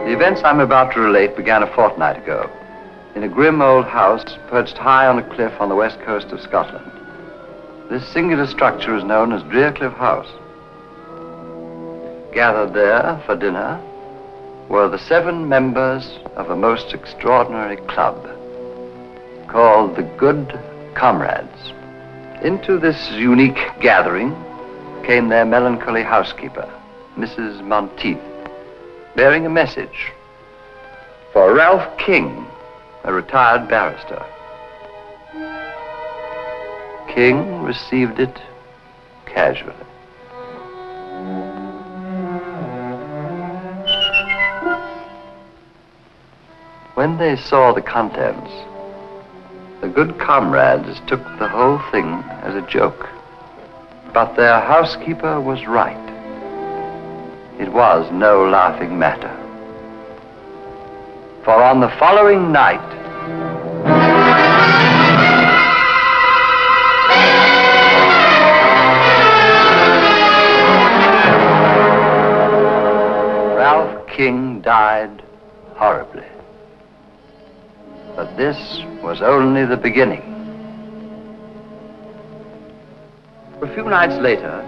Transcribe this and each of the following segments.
The events I'm about to relate began a fortnight ago in a grim old house perched high on a cliff on the west coast of Scotland. This singular structure is known as Cliff House. Gathered there for dinner were the 7 members of a most extraordinary club called the Good Comrades. Into this unique gathering came their melancholy housekeeper, Mrs. Monteith, bearing a message for Ralph King, a retired barrister. King received it casually. When they saw the contents, the Good Comrades took the whole thing as a joke. But their housekeeper was right. It was no laughing matter. For on the following night, Ralph King died horribly. But this was only the beginning. A few nights later,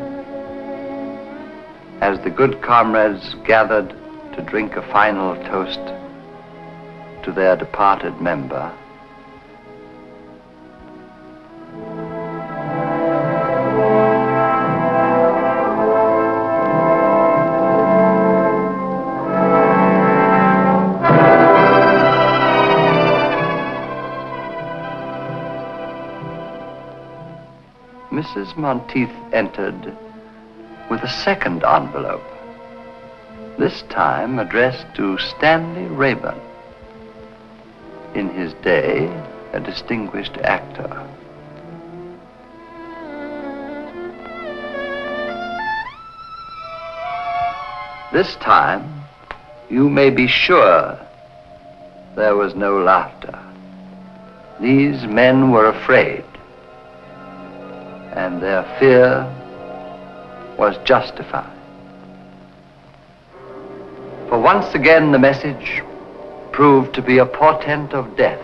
as the Good Comrades gathered to drink a final toast to their departed member, Mrs. Monteith entered with a second envelope, this time addressed to Stanley Rathbone, in his day a distinguished actor. This time, you may be sure there was no laughter. These men were afraid, and their fear was justified. For once again, the message proved to be a portent of death.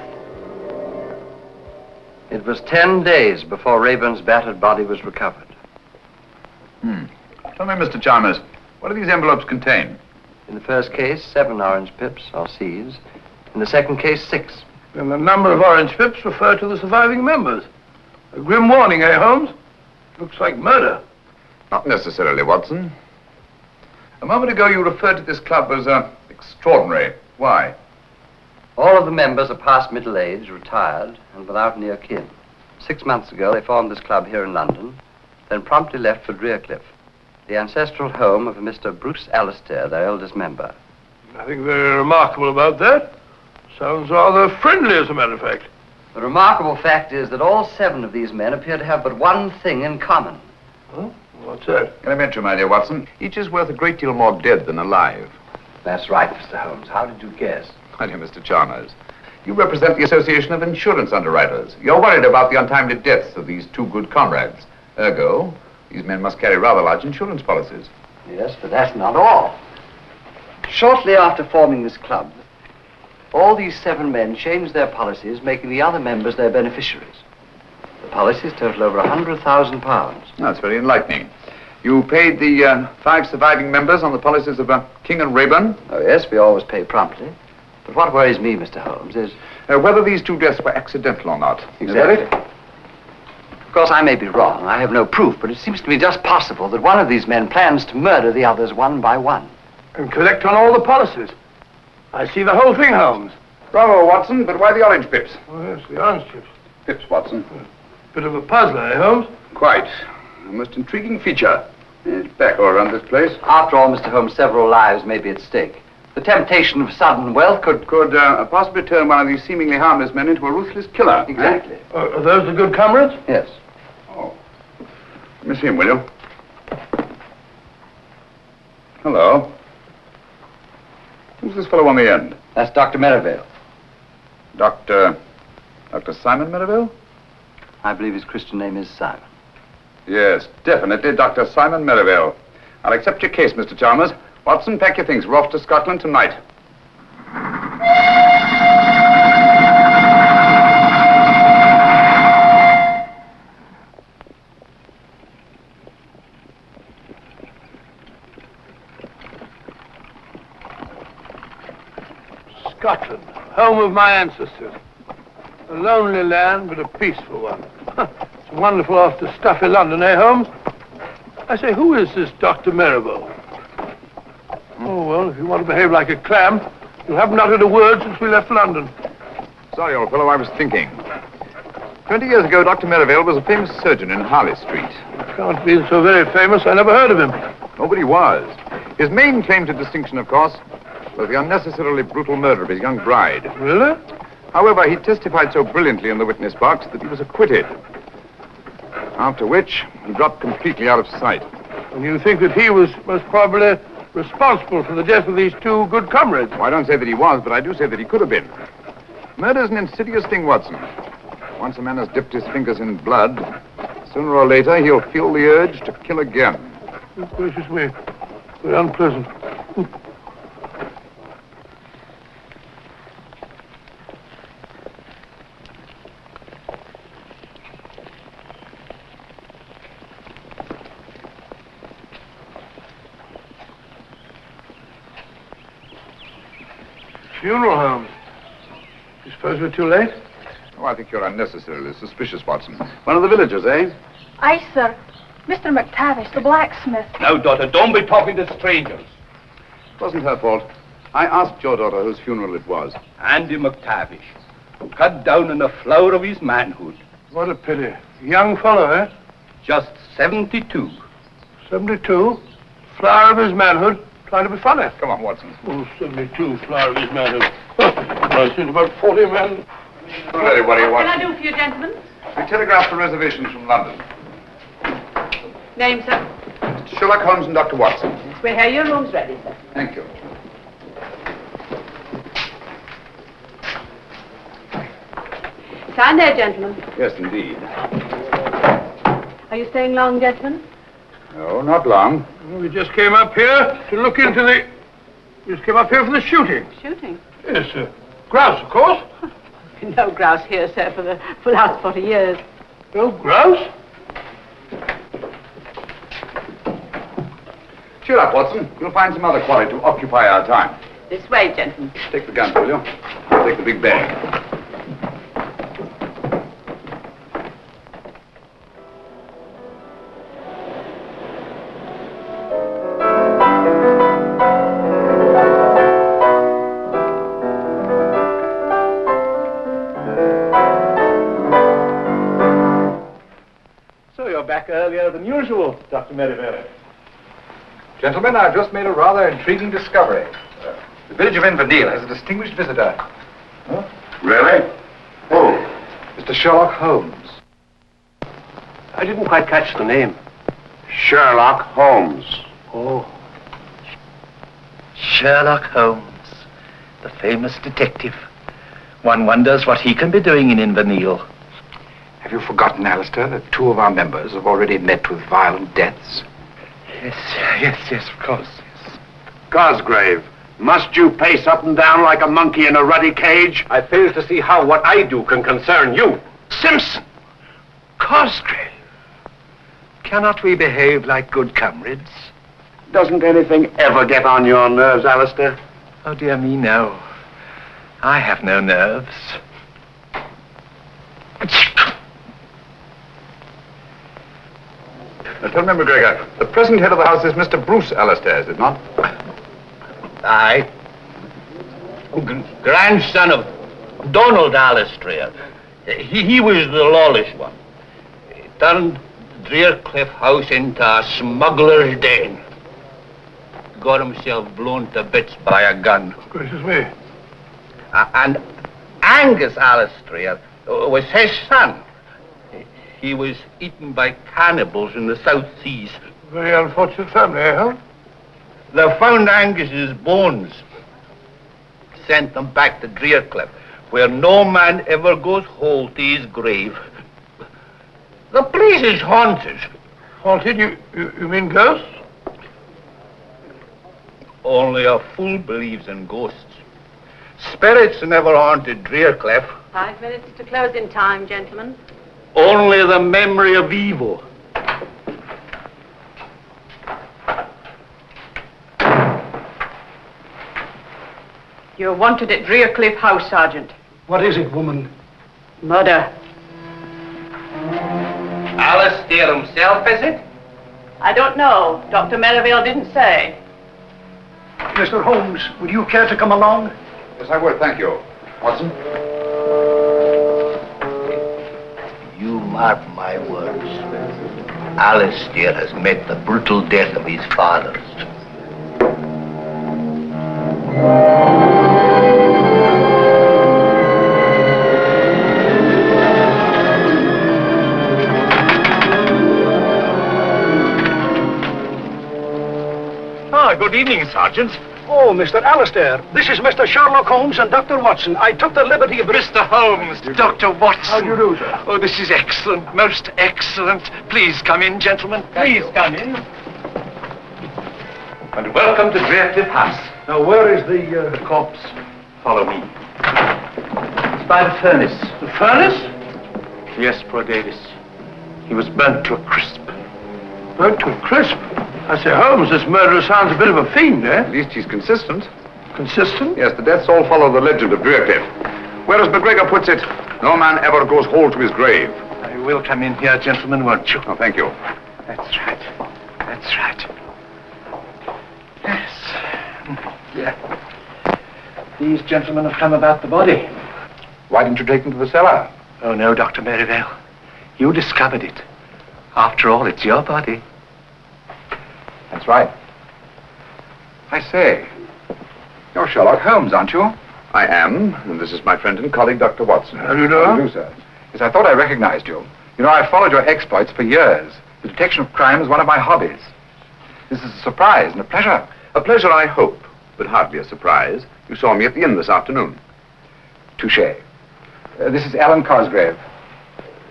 It was 10 days before Rathbone's battered body was recovered. Tell me, Mr. Chalmers, what do these envelopes contain? In the first case, 7 orange pips, or C's. In the second case, 6. And the number of orange pips refer to the surviving members. A grim warning, eh, Holmes? Looks like murder. Not necessarily, Watson. A moment ago, you referred to this club as extraordinary. Why? All of the members are past middle age, retired, and without near kin. 6 months ago, they formed this club here in London, then promptly left for Cliff, the ancestral home of Mr. Bruce Alastair, their eldest member. Nothing very remarkable about that. Sounds rather friendly, as a matter of fact. The remarkable fact is that all 7 of these men appear to have but one thing in common. Huh? What's that? Can I mention, my dear Watson, each is worth a great deal more dead than alive. That's right, Mr. Holmes. How did you guess? My dear Mr. Chalmers, you represent the Association of Insurance Underwriters. You're worried about the untimely deaths of these 2 good comrades. Ergo, these men must carry rather large insurance policies. Yes, but that's not all. Shortly after forming this club, all these 7 men changed their policies, making the other members their beneficiaries. The policies total over £100,000. That's very enlightening. You paid the 5 surviving members on the policies of King and Rathbone? Oh, yes, we always pay promptly. But what worries me, Mr. Holmes, is... whether these 2 deaths were accidental or not. Exactly. Is that it? Of course, I may be wrong. I have no proof, but it seems to me just possible that one of these men plans to murder the others one by one. And collect on all the policies. I see the whole thing, Holmes. Bravo, Watson, but why the orange pips? Oh, yes, the orange chips. Pips, Watson. Bit of a puzzler, eh, Holmes? Quite. A most intriguing feature. It's back all around this place. After all, Mr. Holmes, several lives may be at stake. The temptation of sudden wealth could possibly turn one of these seemingly harmless men into a ruthless killer. Exactly. Are those the Good Comrades? Yes. Oh. Let me see him, will you? Hello. Who's this fellow on the end? That's Dr. Merivale. Dr. Simon Merivale? I believe his Christian name is Simon. Yes, definitely Dr. Simon Merivale. I'll accept your case, Mr. Chalmers. Watson, pack your things. We're off to Scotland tonight. Scotland, home of my ancestors. A lonely land, but a peaceful one. It's wonderful after stuffy London, eh, Holmes? I say, who is this Dr. Marrowbone? Oh, well, if you want to behave like a clam, you haven't uttered a word since we left London. Sorry, old fellow, I was thinking. 20 years ago, Dr. Merivale was a famous surgeon in Harley Street. Can't be so very famous. I never heard of him. Nobody was. His main claim to distinction, of course, was the unnecessarily brutal murder of his young bride. Really? However, he testified so brilliantly in the witness box that he was acquitted. After which, he dropped completely out of sight. And you think that he was most probably responsible for the death of these two good comrades? Well, I don't say that he was, but I do say that he could have been. Murder's an insidious thing, Watson. Once a man has dipped his fingers in blood, sooner or later he'll feel the urge to kill again. Oh, gracious me. Very unpleasant. Funeral home. You suppose we're too late? Oh, I think you're unnecessarily suspicious, Watson. One of the villagers, eh? Aye, sir. Mr. McTavish, the blacksmith. Now, daughter, don't be talking to strangers. It wasn't her fault. I asked your daughter whose funeral it was. Andy McTavish, cut down in the flower of his manhood. What a pity. Young fellow, eh? Just 72. 72. Flower of his manhood. Trying to be funny. Come on, Watson. Oh, 72. Flower of his manhood. I've seen about 40 men. Ready, what do you want? What can I do for you, gentlemen? We telegraphed for reservations from London. Name, sir? Sherlock Holmes and Dr. Watson. We'll have your rooms ready, sir. Thank you. Sign there, gentlemen. Yes, indeed. Are you staying long, gentlemen? No, not long. Well, we just came up here to look into the... We just came up here for the shooting. Shooting? Yes, sir. Grouse, of course. No grouse here, sir, for the last 40 years. No grouse? Cheer up, Watson. You'll find some other quarry to occupy our time. This way, gentlemen. Take the gun, will you? I'll take the big bag. So you're back earlier than usual, Dr. Merivale. Gentlemen, I've just made a rather intriguing discovery. The village of Inverness has a distinguished visitor. Huh? Really? Who? Mr. Sherlock Holmes. I didn't quite catch the name. Sherlock Holmes. Oh. Sherlock Holmes, the famous detective. One wonders what he can be doing in Inverness. Have you forgotten, Alastair, that two of our members have already met with violent deaths? Yes, of course, yes. Cosgrave, must you pace up and down like a monkey in a ruddy cage? I fail to see how what I do can concern you. Simpson! Cosgrave! Cannot we behave like good comrades? Doesn't anything ever get on your nerves, Alastair? Oh, dear me, no. I have no nerves. Now, tell me, McGregor, the present head of the house is Mr. Bruce Alastair, is it not? Aye. Grandson of Donald Alastair. He was the lawless one. He turned Drearcliff House into a smuggler's den. Got himself blown to bits by a gun. Gracious me. And Angus Alastair was his son. He was eaten by cannibals in the South Seas. Very unfortunate family, eh, huh? They found Angus's bones. Sent them back to Drearcliff, where no man ever goes whole to his grave. The place is haunted. Haunted? You mean ghosts? Only a fool believes in ghosts. Spirits never haunted Drearcliff. 5 minutes to closing time, gentlemen. Only the memory of evil. You're wanted at Drearcliff House, Sergeant. What is it, woman? Murder. Alastair himself, is it? I don't know. Dr. Merivale didn't say. Mr. Holmes, would you care to come along? Yes, I would, thank you. Watson? You mark my words. Alastair has met the brutal death of his fathers. Good evening, Sergeant. Oh, Mr. Alastair, this is Mr. Sherlock Holmes and Dr. Watson. I took the liberty of... Mr. Holmes, Dr. Watson. How do you do, sir? Oh, this is excellent, most excellent. Please come in, gentlemen. Please come in. And welcome to Drearcliff House. Now, where is the corpse? Follow me. It's by the furnace. The furnace? Yes, poor Davis. He was burnt to a crisp. Burnt to a crisp. I say, Holmes, this murderer sounds a bit of a fiend, eh? At least he's consistent. Consistent? Yes, the deaths all follow the legend of Drearcliff. Whereas McGregor puts it, no man ever goes whole to his grave. You will come in here, gentlemen, won't you? Oh, thank you. That's right. That's right. Yes. Yeah. These gentlemen have come about the body. Why didn't you take them to the cellar? Oh, no, Dr. Merivale. You discovered it. After all, it's your body. That's right. I say, you're Sherlock Holmes, aren't you? I am, and this is my friend and colleague, Dr. Watson. How do you know? How do you do, sir? Yes, I thought I recognized you. You know, I've followed your exploits for years. The detection of crime is one of my hobbies. This is a surprise and a pleasure. A pleasure, I hope, but hardly a surprise. You saw me at the inn this afternoon. Touché. This is Alan Cosgrave.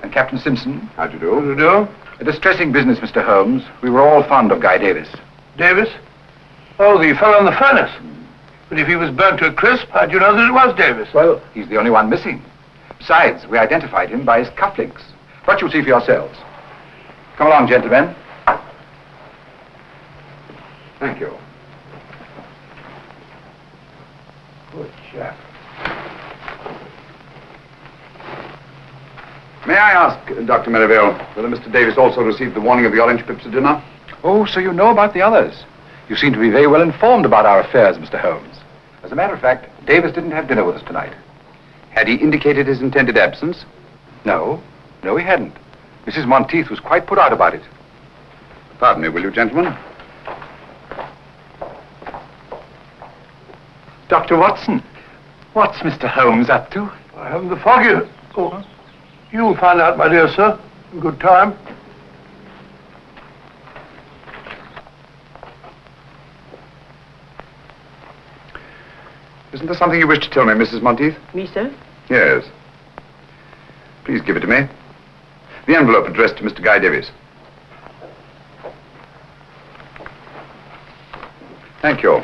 And Captain Simpson. How do you do? How do you do? A distressing business, Mr. Holmes. We were all fond of Guy Davis. Davis? Oh, the fellow in the furnace. But if he was burnt to a crisp, how'd you know that it was Davis? Well, he's the only one missing. Besides, we identified him by his cufflinks. But you'll see for yourselves. Come along, gentlemen. Thank you. Good chap. May I ask, Dr. Merivale, whether Mr. Davis also received the warning of the orange pips at dinner? Oh, so you know about the others. You seem to be very well informed about our affairs, Mr. Holmes. As a matter of fact, Davis didn't have dinner with us tonight. Had he indicated his intended absence? No. No, he hadn't. Mrs. Monteith was quite put out about it. Pardon me, will you, gentlemen? Dr. Watson, what's Mr. Holmes up to? I haven't the foggiest. Oh, you'll find out, my dear sir, in good time. Isn't there something you wish to tell me, Mrs. Monteith? Me, sir? Yes. Please give it to me. The envelope addressed to Mr. Guy Davis. Thank you.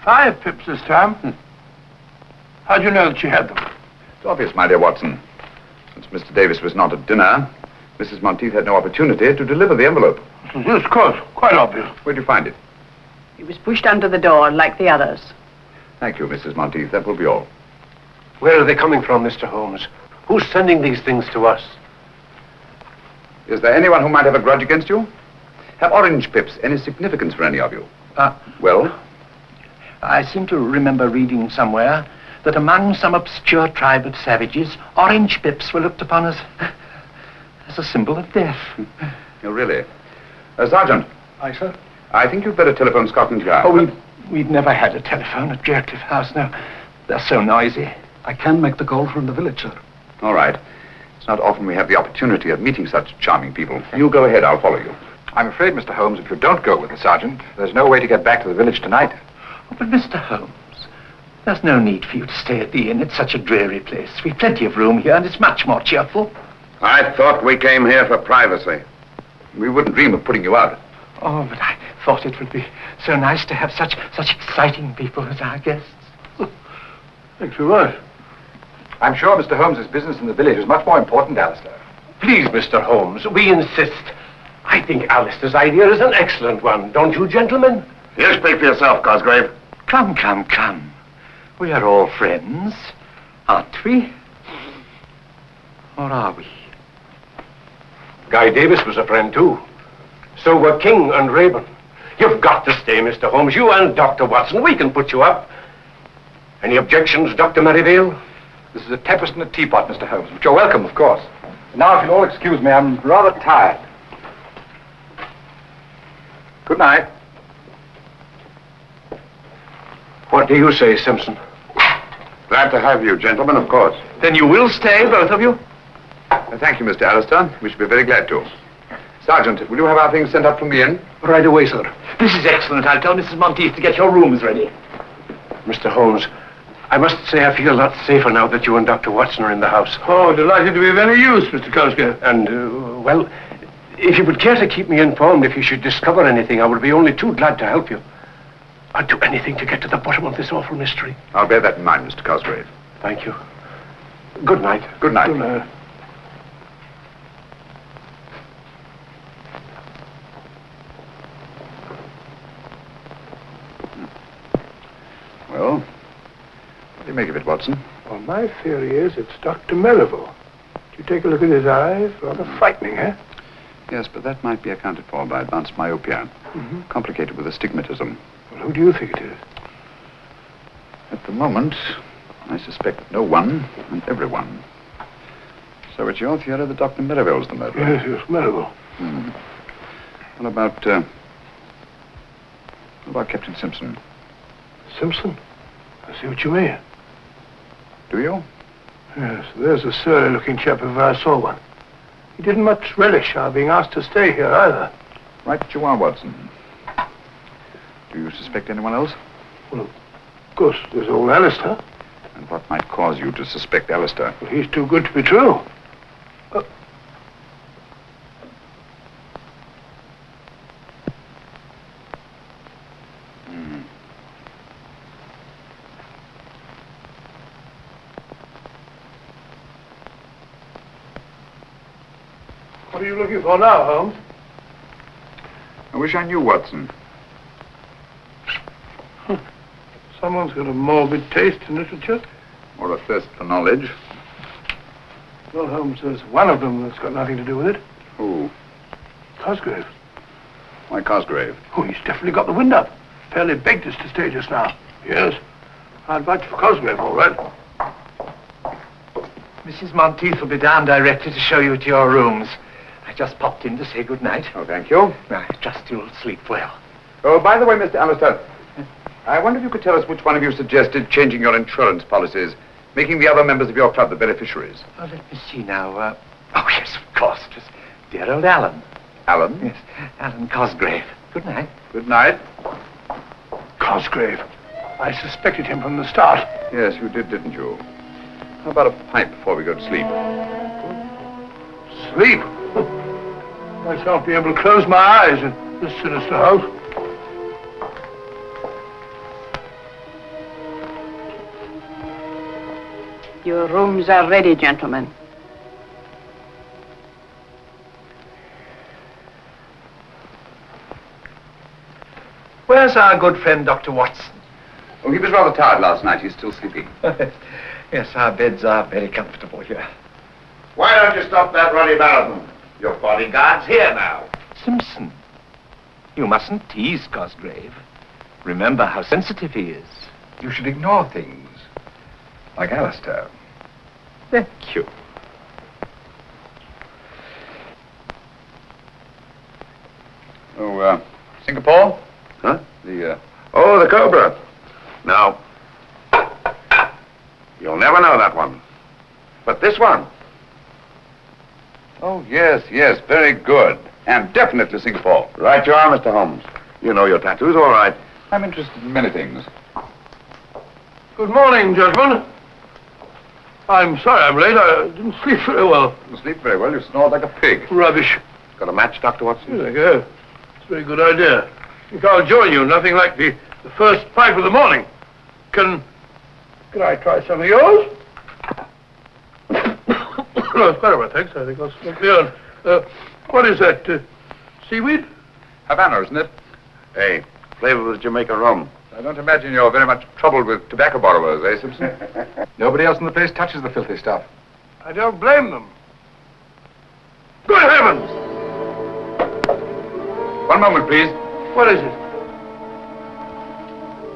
Five pips this time. How'd you know that she had them? It's obvious, my dear Watson. Since Mr. Davis was not at dinner, Mrs. Monteith had no opportunity to deliver the envelope. Yes, of course. Quite obvious. Where'd you find it? It was pushed under the door, like the others. Thank you, Mrs. Monteith. That will be all. Where are they coming from, Mr. Holmes? Who's sending these things to us? Is there anyone who might have a grudge against you? Have orange pips any significance for any of you? Well? I seem to remember reading somewhere that among some obscure tribe of savages, orange pips were looked upon as a symbol of death. Oh, really? Sergeant. Aye, sir? I think you'd better telephone Scotland Yard. Oh, we've never had a telephone at Drearcliff House now. They're so noisy. I can make the call from the village, sir. All right. It's not often we have the opportunity of meeting such charming people. You go ahead, I'll follow you. I'm afraid, Mr. Holmes, if you don't go with the sergeant, there's no way to get back to the village tonight. Oh, but Mr. Holmes, there's no need for you to stay at the inn. It's such a dreary place. We've plenty of room here, and it's much more cheerful. I thought we came here for privacy. We wouldn't dream of putting you out. Oh, but I thought it would be so nice to have such exciting people as our guests. Thanks very much. I'm sure Mr. Holmes's business in the village is much more important, Alastair. Please, Mr. Holmes, we insist. I I think Alastair's idea is an excellent one, don't you, gentlemen? You speak for yourself, Cosgrave. Come, come, come. We are all friends, aren't we? Or are we? Guy Davis was a friend, too. So were King and Raeburn. You've got to stay, Mr. Holmes. You and Dr. Watson. We can put you up. Any objections, Dr. Merivale? This is a tempest in a teapot, Mr. Holmes, but you're welcome, of course. Now, if you'll all excuse me, I'm rather tired. Good night. What do you say, Simpson? Glad to have you, gentlemen, of course. Then you will stay, both of you? Thank you, Mr. Alastair. We should be very glad to. Sergeant, will you have our things sent up from the inn? Right away, sir. This is excellent. I'll tell Mrs. Monteith to get your rooms ready. Mr. Holmes, I must say I feel a lot safer now that you and Dr. Watson are in the house. Oh, delighted to be of any use, Mr. Cosgrave. And, well, if you would care to keep me informed if you should discover anything, I would be only too glad to help you. I'd do anything to get to the bottom of this awful mystery. I'll bear that in mind, Mr. Cosgrave. Thank you. Good night. Good night. Good night. Well, what do you make of it, Watson? Well, my theory is it's Dr. Merivale. You take a look at his eyes, rather frightening, eh? Yes, but that might be accounted for by advanced myopia, complicated with astigmatism. Well, who do you think it is? At the moment, I suspect no one and everyone. So it's your theory that Dr. Merivale's the murderer? Yes, Merivale. What about Captain Simpson? Simpson? I see what you mean. Do you? Yes, there's a surly-looking chap if I saw one. He didn't much relish our being asked to stay here, either. Right you are, Watson. Do you suspect anyone else? Well, of course, there's old Alastair. And what might cause you to suspect Alastair? Well, he's too good to be true. What are you looking for now, Holmes? I wish I knew, Watson. Someone's got a morbid taste in literature. Or a thirst for knowledge. Well, Holmes, there's one of them that's got nothing to do with it. Who? Cosgrave. Why Cosgrave? Oh, he's definitely got the wind up. Fairly begged us to stay just now. Yes. I'd vouch for Cosgrave, all right. Mrs. Monteith will be down directly to show you to your rooms. I just popped in to say good night. Oh, thank you. I trust you'll sleep well. Oh, by the way, Mr. Alastair, I wonder if you could tell us which one of you suggested changing your insurance policies, making the other members of your club the beneficiaries. Oh, let me see now. Oh, yes, of course. It was dear old Alan. Alan? Yes, Alan Cosgrave. Good night. Good night. Cosgrave. I suspected him from the start. Yes, you did, didn't you? How about a pipe before we go to sleep? Sleep? I shan't be able to close my eyes in this sinister house. Your rooms are ready, gentlemen. Where's our good friend, Dr. Watson? Oh, he was rather tired last night. He's still sleeping. Yes, our beds are very comfortable here. Why don't you stop that ruddy marathon? Your bodyguard's here now. Simpson, you mustn't tease Cosgrave. Remember how sensitive he is. You should ignore things. Like Alastair. Thank you. Oh, Singapore? Huh? The Cobra. No. You'll never know that one. But this one. Oh, yes, very good. And definitely Singapore. Right you are, Mr. Holmes. You know your tattoos, all right. I'm interested in many things. Good morning, gentlemen. I'm sorry I'm late. I didn't sleep very well. You sleep very well. You snore like a pig. Rubbish. Got a match, Dr. Watson? Yes, I go. It's a very good idea. I think I'll join you. Nothing like the first pipe of the morning. Can I try some of yours? No, it's quite all right, thanks. I think I'll smoke my own. What is that? Seaweed? Havana, isn't it? Hey, flavor of Jamaica rum. I don't imagine you're very much troubled with tobacco borrowers, eh, Simpson? Nobody else in the place touches the filthy stuff. I don't blame them. Good heavens! One moment, please. What is it?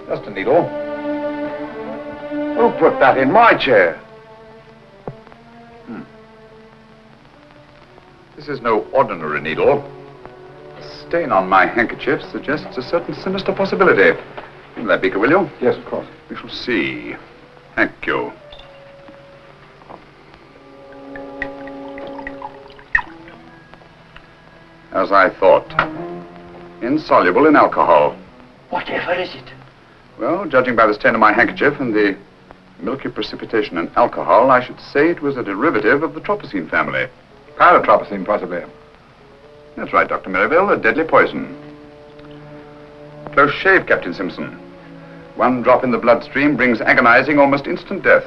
Just a needle. Who put that in my chair? This is no ordinary needle. The stain on my handkerchief suggests a certain sinister possibility. Give me that beaker, will you? Yes, of course. We shall see. Thank you. As I thought. Insoluble in alcohol. Whatever is it? Well, judging by the stain on my handkerchief and the milky precipitation in alcohol, I should say it was a derivative of the tropicine family. Paratropicine, possibly. That's right, Dr. Merivale, a deadly poison. Close shave, Captain Simpson. One drop in the bloodstream brings agonizing, almost instant death.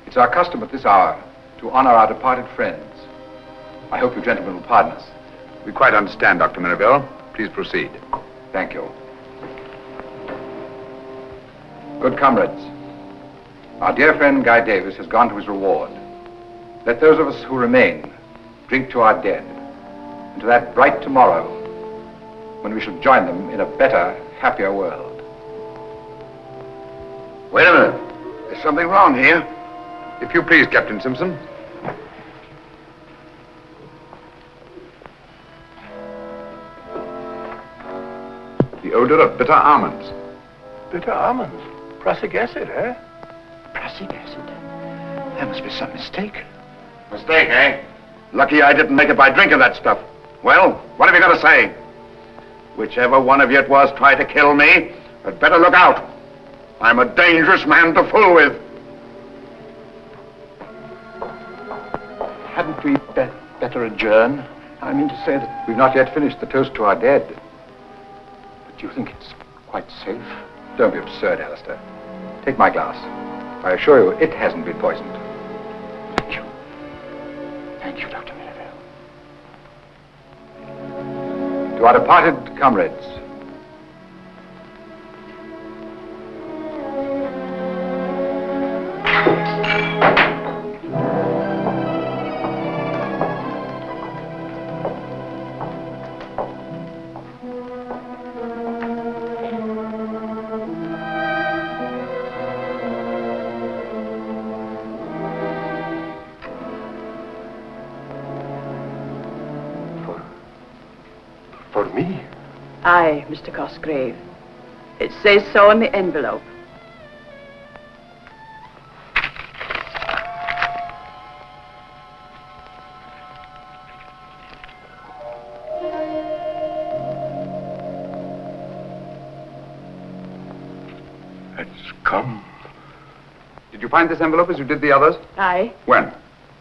It's our custom at this hour to honor our departed friends. I hope you gentlemen will pardon us. We quite understand, Dr. Merivale. Please proceed. Thank you. Good comrades, our dear friend Guy Davis has gone to his reward. Let those of us who remain drink to our dead and to that bright tomorrow when we shall join them in a better, happier world. Wait a minute. There's something wrong here. If you please, Captain Simpson. The odor of bitter almonds. Bitter almonds. Prussic acid, eh? Prussic acid? There must be some mistake. Mistake, eh? Lucky I didn't make it by drinking that stuff. Well, what have you got to say? Whichever one of you it was tried to kill me, had better look out. I'm a dangerous man to fool with. Hadn't we better adjourn? I mean to say that... We've not yet finished the toast to our dead. But do you think it's quite safe? Don't be absurd, Alastair. Take my glass. I assure you, it hasn't been poisoned. Thank you. Thank you, Dr. Merivale. To our departed comrades. For me? Aye, Mr. Cosgrave. It says so on the envelope. It's come. Did you find this envelope as you did the others? Aye. When?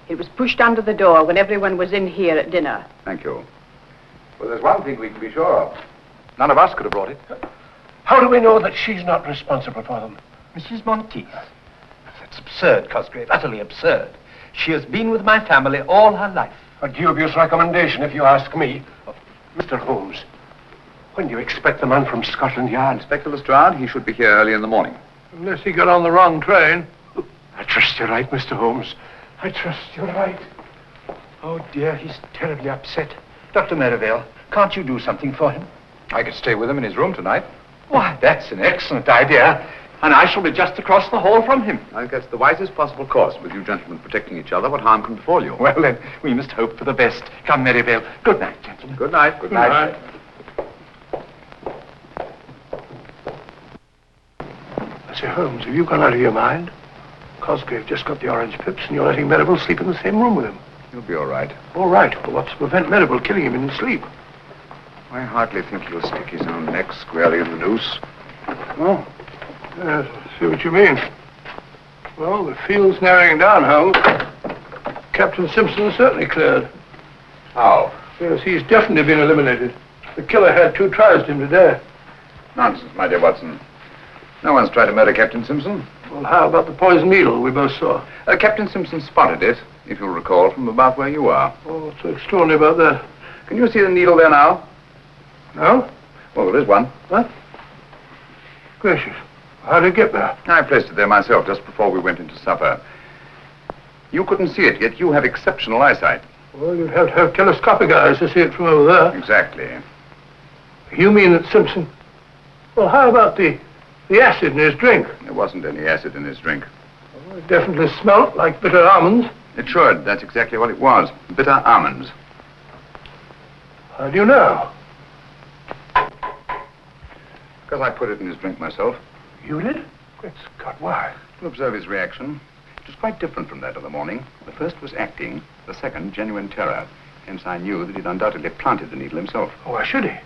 It was pushed under the door when everyone was in here at dinner. Thank you. Well, there's one thing we can be sure of. None of us could have brought it. How do we know that she's not responsible for them? Mrs. Monteith. That's absurd, Cosgrave, utterly absurd. She has been with my family all her life. A dubious recommendation, if you ask me. Mr. Holmes, when do you expect the man from Scotland Yard? Inspector Lestrade, he should be here early in the morning. Unless he got on the wrong train. I trust you're right, Mr. Holmes. I trust you're right. Oh, dear, he's terribly upset. Dr. Merivale, can't you do something for him? I could stay with him in his room tonight. Why, that's an excellent idea. And I shall be just across the hall from him. I think that's the wisest possible course. With you gentlemen protecting each other, what harm can befall you? Well, then, we must hope for the best. Come, Merivale. Good night, gentlemen. Good night. Good night. I say, Holmes, have you gone out of your mind? Cosgrave just got the orange pips and you're letting Merivale sleep in the same room with him. You'll be all right. All right, but what's to prevent Merivale killing him in his sleep? I hardly think he'll stick his own neck squarely in the noose. Oh, yes, I see what you mean. Well, the field's narrowing down, Holmes. Captain Simpson is certainly cleared. How? Yes, he's definitely been eliminated. The killer had 2 tries to him today. Nonsense, my dear Watson. No one's tried to murder Captain Simpson. Well, how about the poisoned needle we both saw? Captain Simpson spotted it, if you'll recall, from about where you are. Oh, what's so extraordinary about that? Can you see the needle there now? No? Well, there is one. What? Gracious. How did it get there? I placed it there myself just before we went into supper. You couldn't see it, yet you have exceptional eyesight. Well, you'd have to have telescopic eyes to see it from over there. Exactly. You mean that Simpson... Well, how about the acid in his drink? There wasn't any acid in his drink. Well, it definitely smelled like bitter almonds. It should. That's exactly what it was. Bitter almonds. How do you know? Because I put it in his drink myself. You did? Great Scott, why? To observe his reaction. It was quite different from that of the morning. The first was acting, the second genuine terror. Hence I knew that he'd undoubtedly planted the needle himself. Oh, why should he?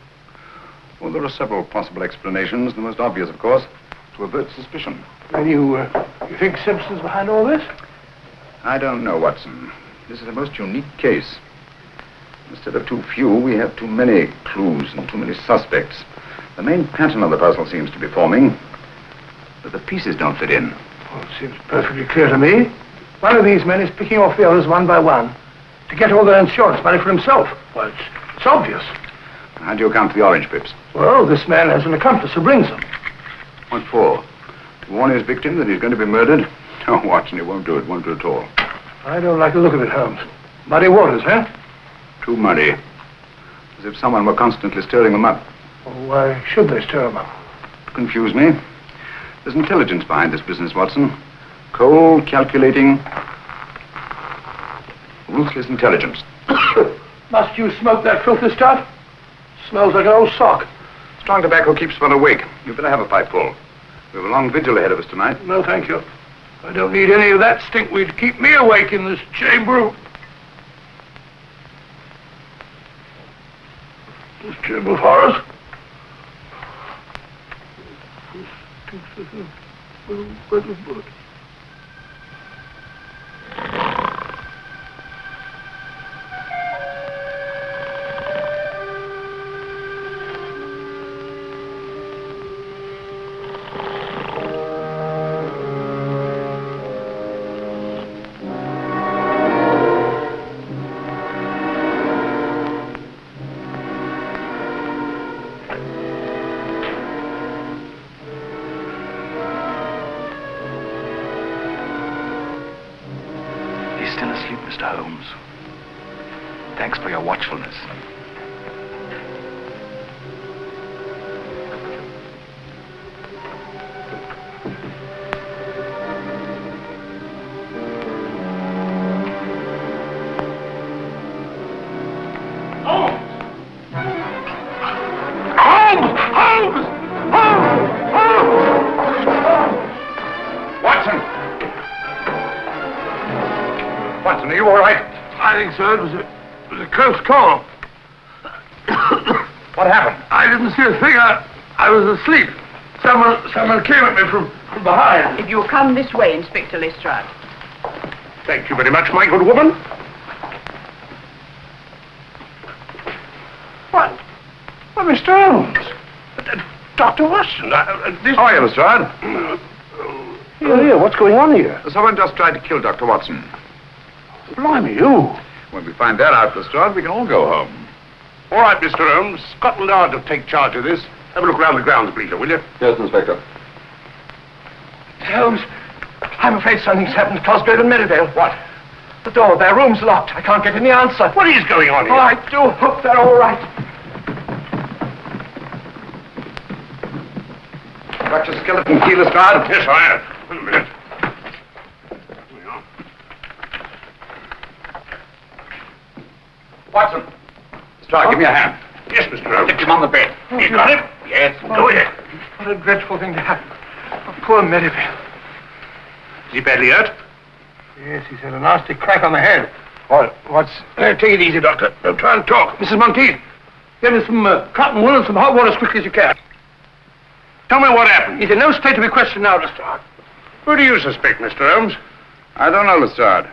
Well, there are several possible explanations. The most obvious, of course, to avert suspicion. And you think Simpson's behind all this? I don't know, Watson. This is a most unique case. Instead of too few, we have too many clues and too many suspects. The main pattern of the puzzle seems to be forming, but the pieces don't fit in. Well, it seems perfectly clear to me. One of these men is picking off the others one by one to get all their insurance money for himself. Well, it's obvious. How do you account for the orange pips? Well, this man has an accomplice who brings them. What for? To warn his victim that he's going to be murdered? Oh, Watson, he won't do it. Won't do it at all. I don't like the look of it, Holmes. Muddy waters, huh? Too muddy. As if someone were constantly stirring them up. Well, why should they stir them up? To confuse me. There's intelligence behind this business, Watson. Cold, calculating, ruthless intelligence. Must you smoke that filthy stuff? Smells like an old sock. Strong tobacco keeps one awake. You'd better have a pipe full. We have a long vigil ahead of us tonight. No, thank you. I don't need any of that stinkweed to keep me awake in this chamber. This chamber of horrors. This stinks like a little bed of blood. Still asleep, Mr. Holmes. Thanks for your watchfulness. Watson, are you all right? I think so. It was a close call. What happened? I didn't see a thing. I was asleep. Someone came at me from behind. If you'll come this way, Inspector Lestrade. Thank you very much, my good woman. What? Well, Mr. Holmes. Dr. Watson. How are you, Lestrade? Here, what's going on here? Someone just tried to kill Dr. Watson. Blimey, you. When we find that out, Lestrade, we can all go home. All right, Mr. Holmes. Scotland Yard will take charge of this. Have a look round the grounds, Bleeter, will you? Yes, Inspector. Holmes, I'm afraid something's happened to Cosgrave and Merivale. What? The door of their room's locked. I can't get any answer. What is going on here? Oh, I do hope they're all right. Got your skeleton key, Lestrade? Yes, I have. Wait a minute. Here we are. Watson. Lestrade, give me a hand. Yes, Mr. Holmes. Stick him on the bed. You got it? Yes, go ahead. What a dreadful thing to happen. Oh, poor Merivale. Is he badly hurt? Yes, he's had a nasty crack on the head. Take it easy, Doctor. Don't try and talk. Mrs. Monteith, get me some cotton wool and some hot water as quickly as you can. Tell me what happened. He's in no state to be questioned now, Lestrade. Who do you suspect, Mr. Holmes? I don't know, Lestrade.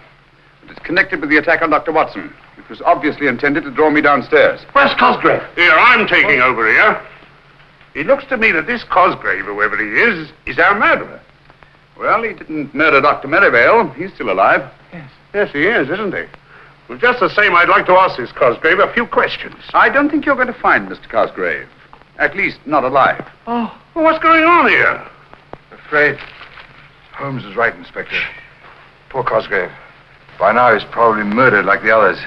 But it's connected with the attack on Dr. Watson. It was obviously intended to draw me downstairs. Where's Cosgrave? Here, I'm taking over here. It looks to me that this Cosgrave, whoever he is our murderer. Well, he didn't murder Dr. Merivale. He's still alive. Yes, he is, isn't he? Well, just the same, I'd like to ask this Cosgrave a few questions. I don't think you're going to find Mr. Cosgrave. At least, not alive. Oh, well, what's going on here? Afraid Holmes is right, Inspector. Poor Cosgrave. By now, he's probably murdered like the others.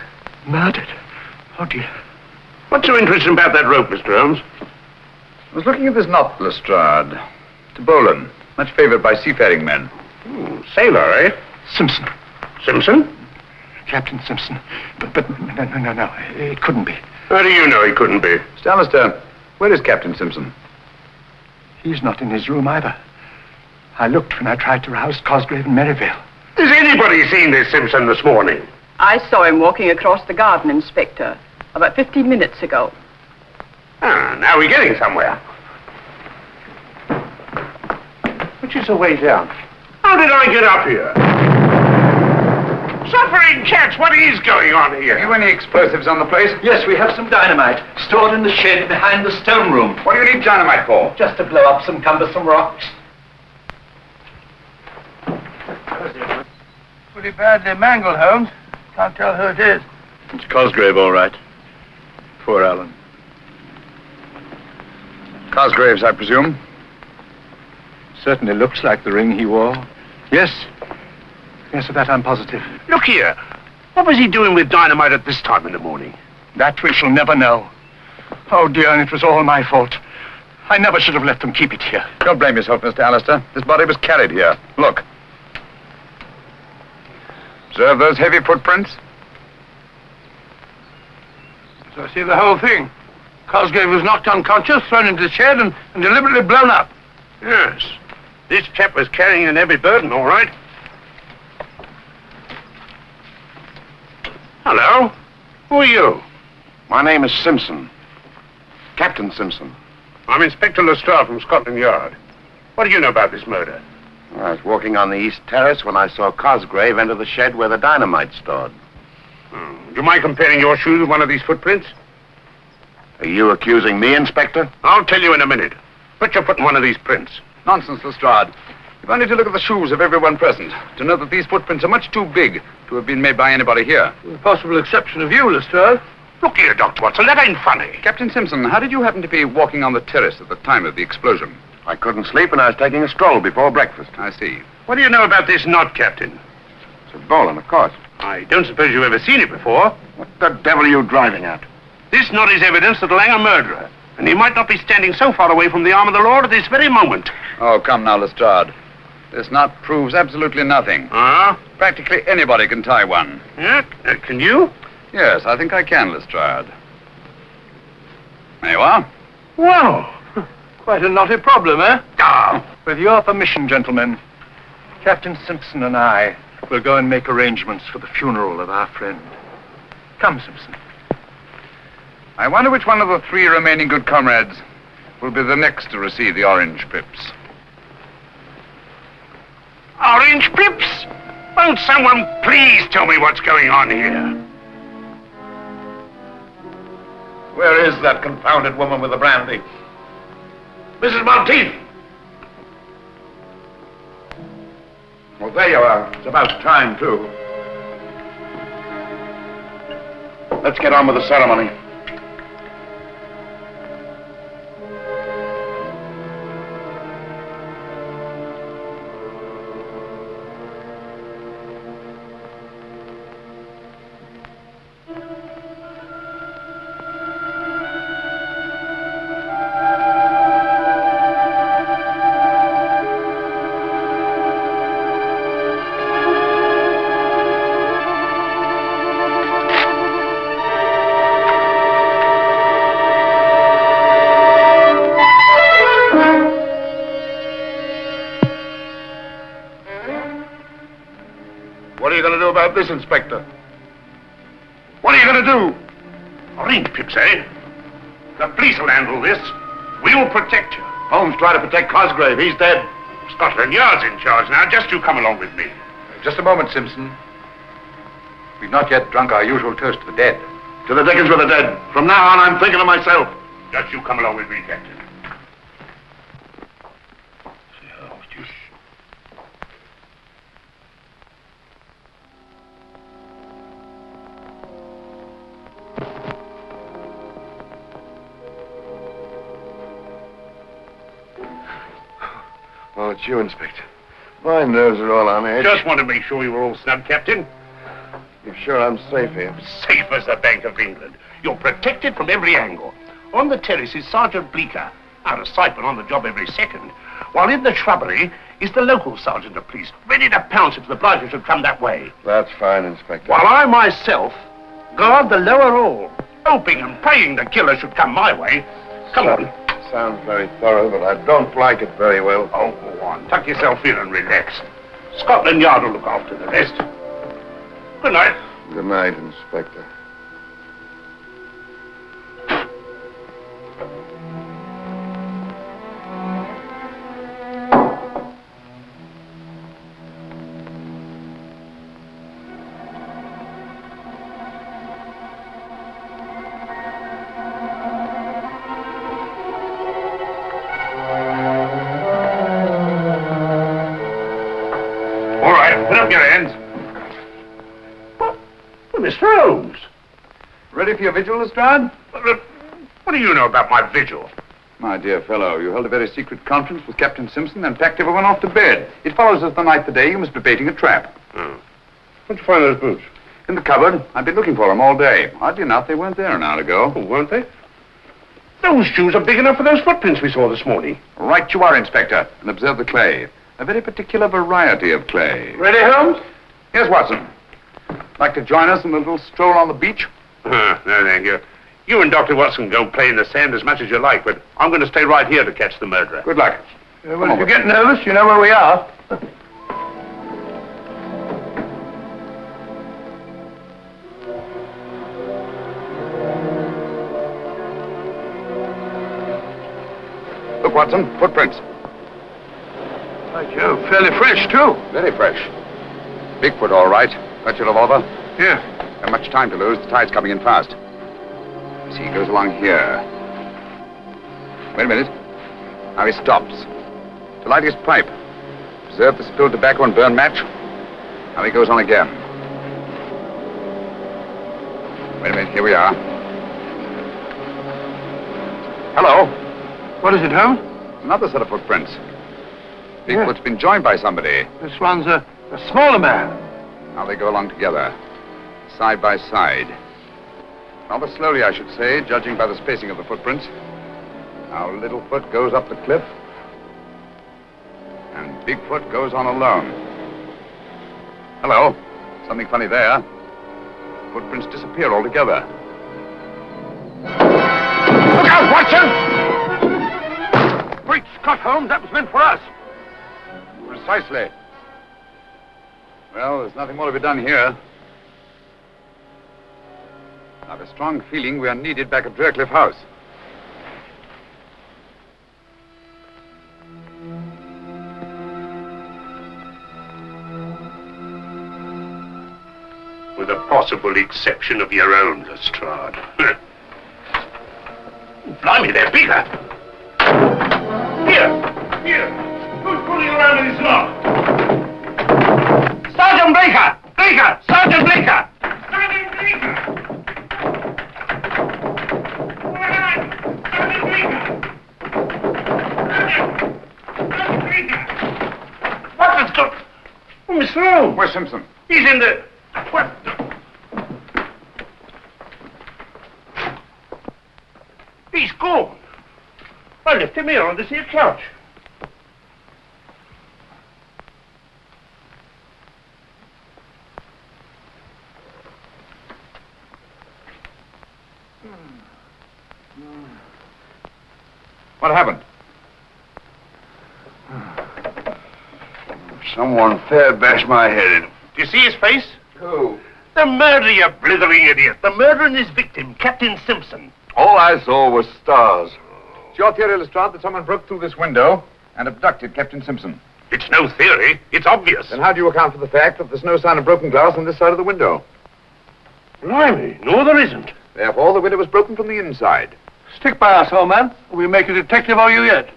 Murdered? Oh, dear. What's so interesting about that rope, Mr. Holmes? I was looking at this knot, Lestrade. It's a bowline, much favored by seafaring men. Sailor, eh? Simpson. Simpson? Captain Simpson. But no. It couldn't be. How do you know he couldn't be? Mr. Alastair, where is Captain Simpson? He's not in his room either. I looked when I tried to rouse Cosgrave and Merivale. Has anybody seen this Simpson this morning? I saw him walking across the garden, Inspector, about 15 minutes ago. Ah, now we're getting somewhere. Which is the way down? How did I get up here? Suffering cats, what is going on here? Have you any explosives on the place? Yes, we have some dynamite stored in the shed behind the stone room. What do you need dynamite for? Just to blow up some cumbersome rocks. Pretty badly mangled, Holmes. Can't tell who it is. It's Cosgrave, all right. Poor Alan. Cosgrave's, I presume? Certainly looks like the ring he wore. Yes. Yes, of that I'm positive. Look here. What was he doing with dynamite at this time in the morning? That we shall never know. Oh, dear, and it was all my fault. I never should have let them keep it here. Don't blame yourself, Mr. Alastair. This body was carried here. Look. Observe those heavy footprints? So I see the whole thing. Cosgrave was knocked unconscious, thrown into the shed, and deliberately blown up. Yes. This chap was carrying an heavy burden, all right. Hello. Who are you? My name is Simpson. Captain Simpson. I'm Inspector Lestrade from Scotland Yard. What do you know about this murder? I was walking on the east terrace when I saw Cosgrave enter the shed where the dynamite's stored. Do you mind comparing your shoes with one of these footprints? Are you accusing me, Inspector? I'll tell you in a minute. Put your foot in one of these prints. Nonsense, Lestrade. You've only to look at the shoes of everyone present to know that these footprints are much too big to have been made by anybody here. With the possible exception of you, Lestrade. Look here, Dr. Watson, that ain't funny. Captain Simpson, how did you happen to be walking on the terrace at the time of the explosion? I couldn't sleep and I was taking a stroll before breakfast. I see. What do you know about this knot, Captain? It's a bowline, of course. I don't suppose you've ever seen it before. What the devil are you driving at? This knot is evidence that Lang a murderer, and he might not be standing so far away from the arm of the law at this very moment. Oh, come now, Lestrade. This knot proves absolutely nothing. Ah? Practically anybody can tie one. Yeah? Can you? Yes, I think I can, Lestrade. There you are. Well, quite a knotty problem, eh? Ah! With your permission, gentlemen, Captain Simpson and I will go and make arrangements for the funeral of our friend. Come, Simpson. I wonder which one of the three remaining good comrades will be the next to receive the orange pips. Orange pips? Won't someone please tell me what's going on here? Where is that confounded woman with the brandy? Mrs. Monteith! Well, there you are. It's about time, too. Let's get on with the ceremony. What are you going to do about this, Inspector? What are you going to do? Orange pips, eh? The police will handle this. We'll protect you. Holmes tried to protect Cosgrave. He's dead. Scotland Yard's in charge now. Just you come along with me. Just a moment, Simpson. We've not yet drunk our usual toast to the dead. To the dickens with the dead. From now on, I'm thinking of myself. Just you come along with me, Captain. about you, Inspector. My nerves are all on edge. Just want to make sure you were all snug, Captain. You're sure I'm safe here? Safe as the Bank of England. You're protected from every angle. On the terrace is Sergeant Bleecker, out of sight but on the job every second. While in the shrubbery is the local sergeant of police, ready to pounce if the blighter should come that way. That's fine, Inspector. While I myself guard the lower hall, hoping and praying the killer should come my way. Come on. Sounds very thorough, but I don't like it very well. Oh, go on. Tuck yourself in and relax. Scotland Yard will look after the rest. Good night. Good night, Inspector. Put up your hands. What? Mr. Holmes. Ready for your vigil, Lestrade? What do you know about my vigil? My dear fellow, you held a very secret conference with Captain Simpson and packed everyone off to bed. It follows as the night the day you must be baiting a trap. Oh. Where'd you find those boots? In the cupboard. I've been looking for them all day. Oddly enough, they weren't there an hour ago. Oh, weren't they? Those shoes are big enough for those footprints we saw this morning. Right you are, Inspector. And observe the clay. A very particular variety of clay. Ready, Holmes? Yes, Watson. Like to join us in a little stroll on the beach? No, thank you. You and Dr. Watson go play in the sand as much as you like, but I'm going to stay right here to catch the murderer. Good luck. Well, if you get nervous, you know where we are. Look, Watson, footprints. By Jove, fairly fresh, too. Very fresh. Bigfoot, all right. Got your revolver? Yeah. Not much time to lose. The tide's coming in fast. See, he goes along here. Wait a minute. Now he stops. To light his pipe. Observe the spilled tobacco and burned match. Now he goes on again. Wait a minute. Here we are. Hello. What is it, Holmes? Another set of footprints. Bigfoot's been joined by somebody. This one's a smaller man. Now they go along together, side by side. Rather slowly, I should say, judging by the spacing of the footprints. Now Littlefoot goes up the cliff, and Bigfoot goes on alone. Hello. Something funny there. Footprints disappear altogether. Look out, Watson! Great Scott, Holmes, that was meant for us. Precisely. Well, there's nothing more to be done here. I have a strong feeling we are needed back at Dracliff House. With the possible exception of your own, Lestrade. Blimey, they're bigger. Here. Who's pulling around in his lock? Sergeant Bleecker! Sergeant Bleecker! Sergeant Bleecker! What has got... Oh, Mr. Holmes. Where's Simpson? He's in the... What? He's gone. I left him here on this here couch. What happened? Someone fair bashed my head in. Do you see his face? Who? The murderer, you blithering idiot. The murderer and his victim, Captain Simpson. All I saw was stars. It's your theory, Lestrade, that someone broke through this window and abducted Captain Simpson. It's no theory. It's obvious. Then how do you account for the fact that there's no sign of broken glass on this side of the window? Blimey, no, there isn't. Therefore, the window was broken from the inside. Stick by us, old man. We'll make a detective of you yet.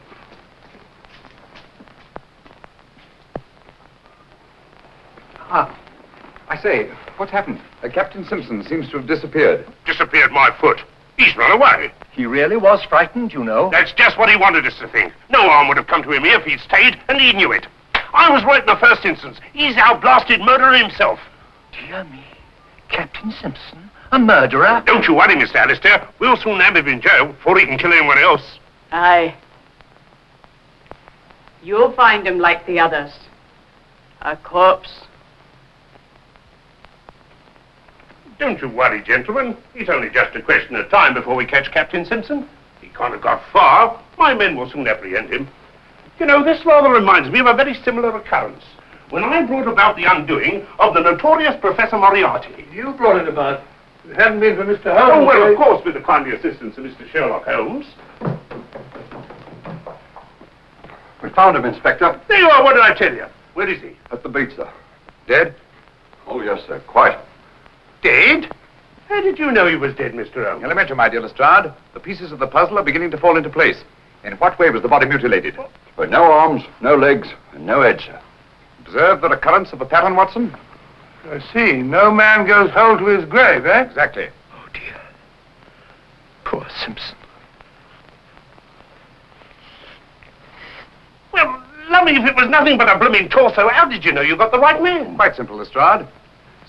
I say, what's happened? Captain Simpson seems to have disappeared. Disappeared my foot. He's run away. He really was frightened, you know. That's just what he wanted us to think. No harm would have come to him here if he'd stayed, and he knew it. I was right in the first instance. He's our blasted murderer himself. Dear me. Captain Simpson? A murderer? Don't you worry, Mr. Alastair. We'll soon have him in jail before he can kill anyone else. Aye. You'll find him like the others. A corpse. Don't you worry, gentlemen. It's only just a question of time before we catch Captain Simpson. He can't have got far. My men will soon apprehend him. You know, this rather reminds me of a very similar occurrence. When I brought about the undoing of the notorious Professor Moriarty. You brought it about. If it hadn't been for Mr. Holmes... Oh, well, of course, with the kindly assistance of Mr. Sherlock Holmes. We found him, Inspector. There you are. What did I tell you? Where is he? At the beach, sir. Dead? Oh, yes, sir. Quite. Dead? How did you know he was dead, Mr. Holmes? Elementary, my dear Lestrade. The pieces of the puzzle are beginning to fall into place. In what way was the body mutilated? With no arms, no legs, and no head, sir. Observe the recurrence of the pattern, Watson? I see. No man goes whole to his grave, eh? Exactly. Oh, dear. Poor Simpson. Well, lummy, if it was nothing but a blooming torso, how did you know you got the right man? Quite simple, Lestrade.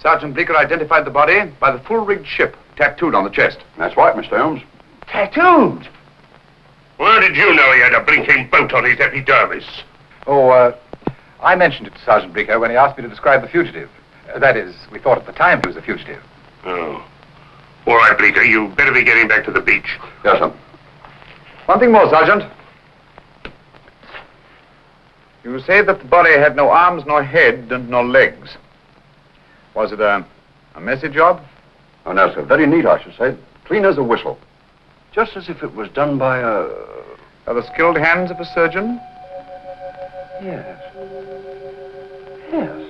Sergeant Bleecker identified the body by the full-rigged ship tattooed on the chest. That's right, Mr. Holmes. Tattooed? Where did you know he had a blinking boat on his epidermis? Oh, I mentioned it to Sergeant Bleecker when he asked me to describe the fugitive. That is, we thought at the time he was a fugitive. Oh. All right, Bleecker, you better be getting back to the beach. Yes, sir. One thing more, Sergeant. You say that the body had no arms, nor head, and no legs. Was it a messy job? Oh, no, sir. Very neat, I should say. Clean as a whistle. Just as if it was done by a... Are the skilled hands of a surgeon? Yes. Yes.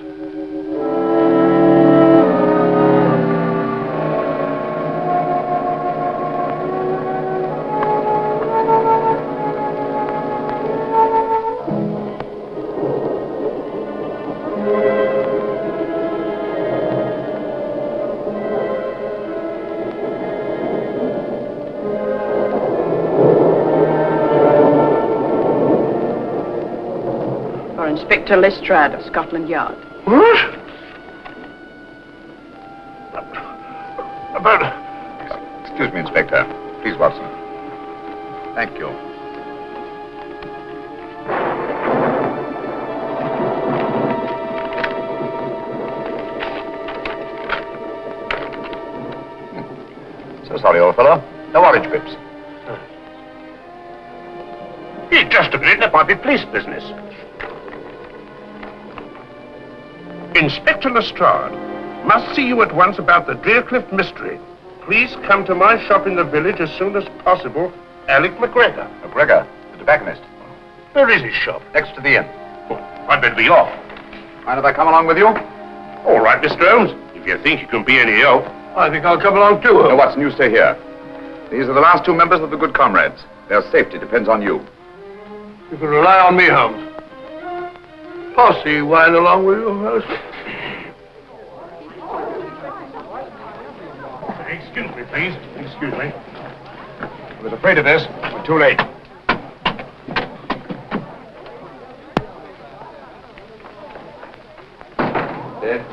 Inspector Lestrade of Scotland Yard. What? About... Excuse me, Inspector. Please, Watson. Thank you. So sorry, old fellow. No orange pips. Hey, just a minute. That might be police business. Inspector Lestrade, must see you at once about the Drearcliff mystery. Please come to my shop in the village as soon as possible. Alec McGregor. McGregor, the tobacconist. Where is his shop? Next to the inn. Oh, I'd better be off. Mind if I come along with you? All right, Mr. Holmes. If you think you can be any help. I think I'll come along too. No, Watson, you stay here. These are the last two members of the Good Comrades. Their safety depends on you. You can rely on me, Holmes. Pass the wine along with you, Alastair. Excuse me, please. Excuse me. I was afraid of this. We're too late. Dead?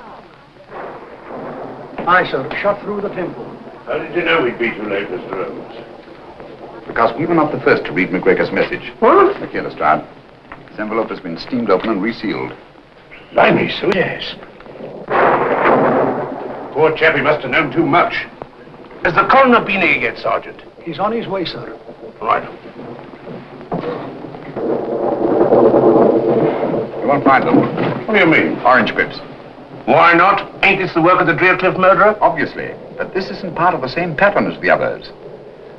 Aye, sir. Shot through the temple. How did you know we'd be too late, Mr. Holmes? Because we were not the first to read McGregor's message. What? Look here, Lestrade. This envelope has been steamed open and resealed. Blimey, so yes. Poor chappie must have known too much. Has the coroner been here yet, Sergeant? He's on his way, sir. Right. You won't find them. What do you mean? Orange pips. Why not? Ain't this the work of the Drearcliff murderer? Obviously. But this isn't part of the same pattern as the others.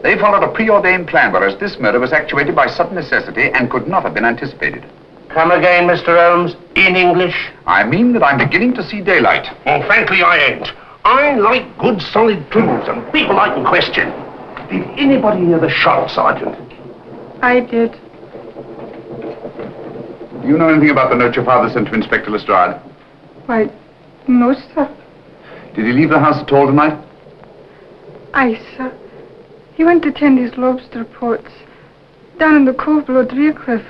They followed a preordained plan, whereas this murder was actuated by sudden necessity and could not have been anticipated. Come again, Mr. Holmes, in English. I mean that I'm beginning to see daylight. Well, frankly, I ain't. I like good, solid clues and people I can question. Did anybody hear the shot, Sergeant? I did. Do you know anything about the note your father sent to Inspector Lestrade? Why, no, sir. Did he leave the house at all tonight? Aye, sir. He went to tend his lobster pots down in the cove below Driercliff.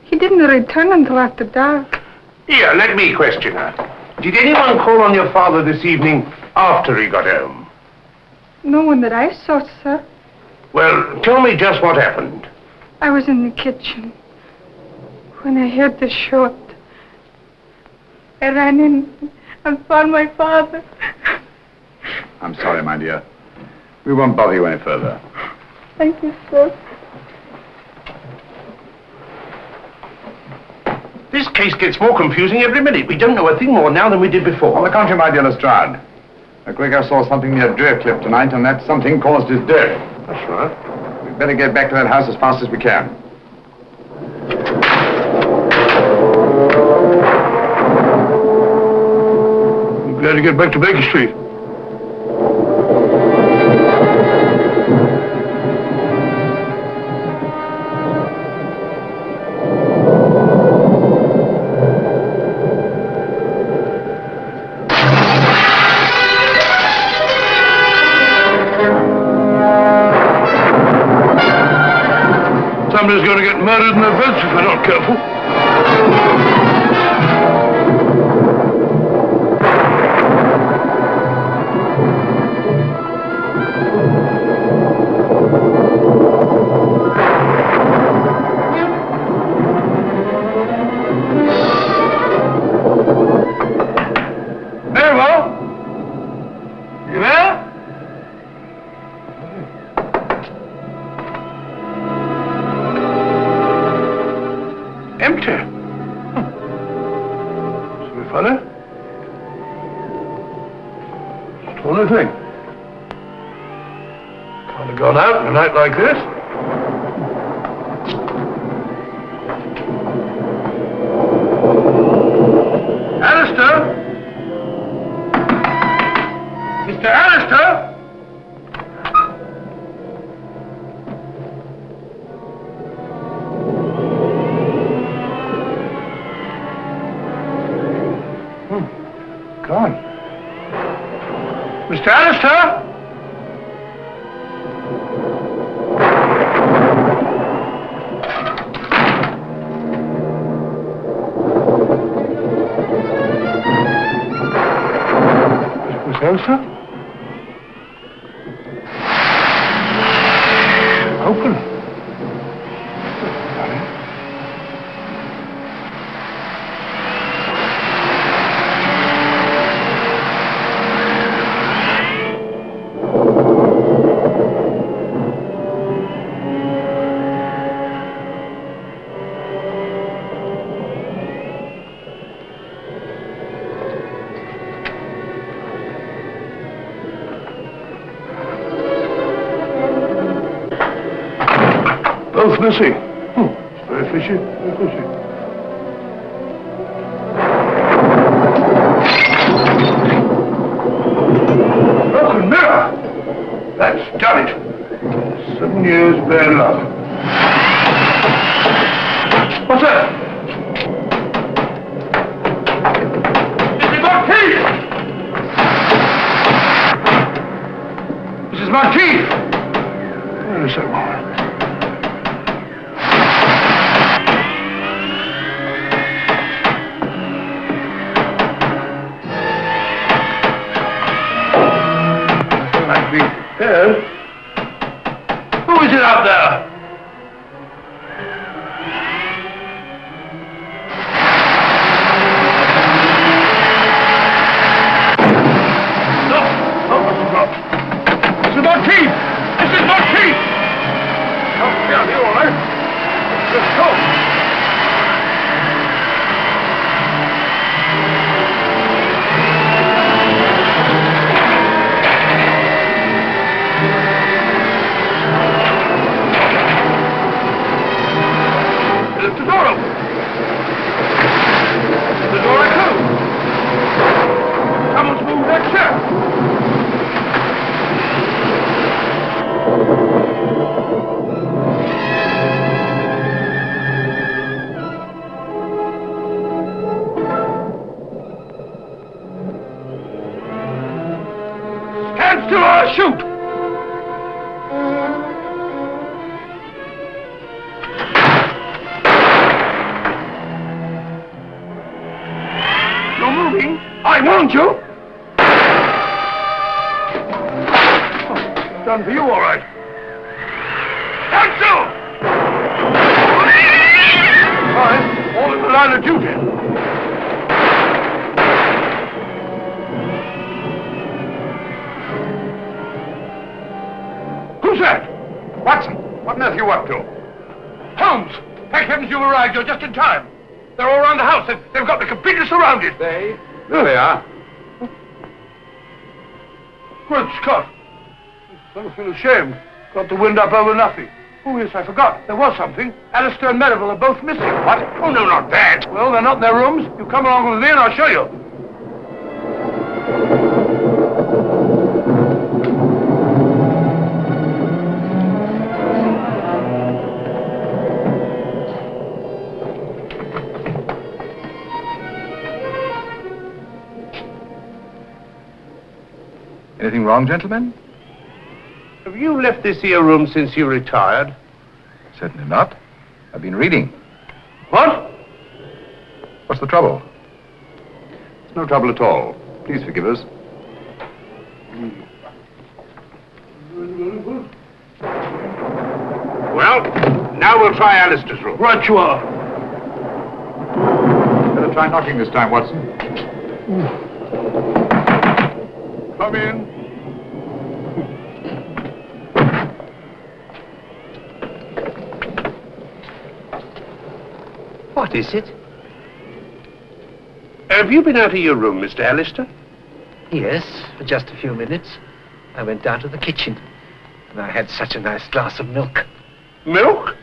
He didn't return until after dark. Here, let me question her. Did anyone call on your father this evening after he got home? No one that I saw, sir. Well, tell me just what happened. I was in the kitchen when I heard the shot. I ran in and found my father. I'm sorry, my dear. We won't bother you any further. Thank you, sir. This case gets more confusing every minute. We don't know a thing more now than we did before. On the contrary, my dear Lestrade. McGregor saw something near Driercliff tonight, and that something caused his death. That's right. We'd better get back to that house as fast as we can. I'm glad to get back to Baker Street. Somebody's going to get murdered in their beds if they're not careful. Maribel? You there? Empty. Isn't it funny? It's the only thing. Can't have gone out in a night like this. Alastair? Mr. Alastair? Gone. Mr. Alastair? Mr. Alastair? Open. Both missing. It's very fishy, very fishy. Broken mirror! That's done it. 7 years bad luck. What's that? Mrs. Marquis! Mrs. Marquis! Wait a second. Yes? Who is it out there? No, Mrs. Marquis! Mrs. Marquis! I'll be out here, all right. Let's go. The door open. The door I closed. Someone's moved that chair. Stand still or I'll shoot. don't you? Done for you, all right. Don't you! All right, all in the line of duty. Who's that? Watson, what on earth are you up to? Holmes! Thank heavens you arrived. You're just in time. They're all around the house. They've got me completely surrounded. There they are. Good Scott. I feel ashamed. Got the wind up over nothing. Oh, yes, I forgot. There was something. Alastair and Merivale are both missing. What? Oh, no, not that. Well, they're not in their rooms. You come along with me and I'll show you. Anything wrong, gentlemen? Have you left this here room since you retired? Certainly not. I've been reading. What? What's the trouble? It's no trouble at all. Please forgive us. Well, now we'll try Alastair's room. Right you are. Better try knocking this time, Watson. Come in. What is it? Have you been out of your room, Mr. Alastair? Yes, for just a few minutes. I went down to the kitchen, and I had such a nice glass of milk. Milk?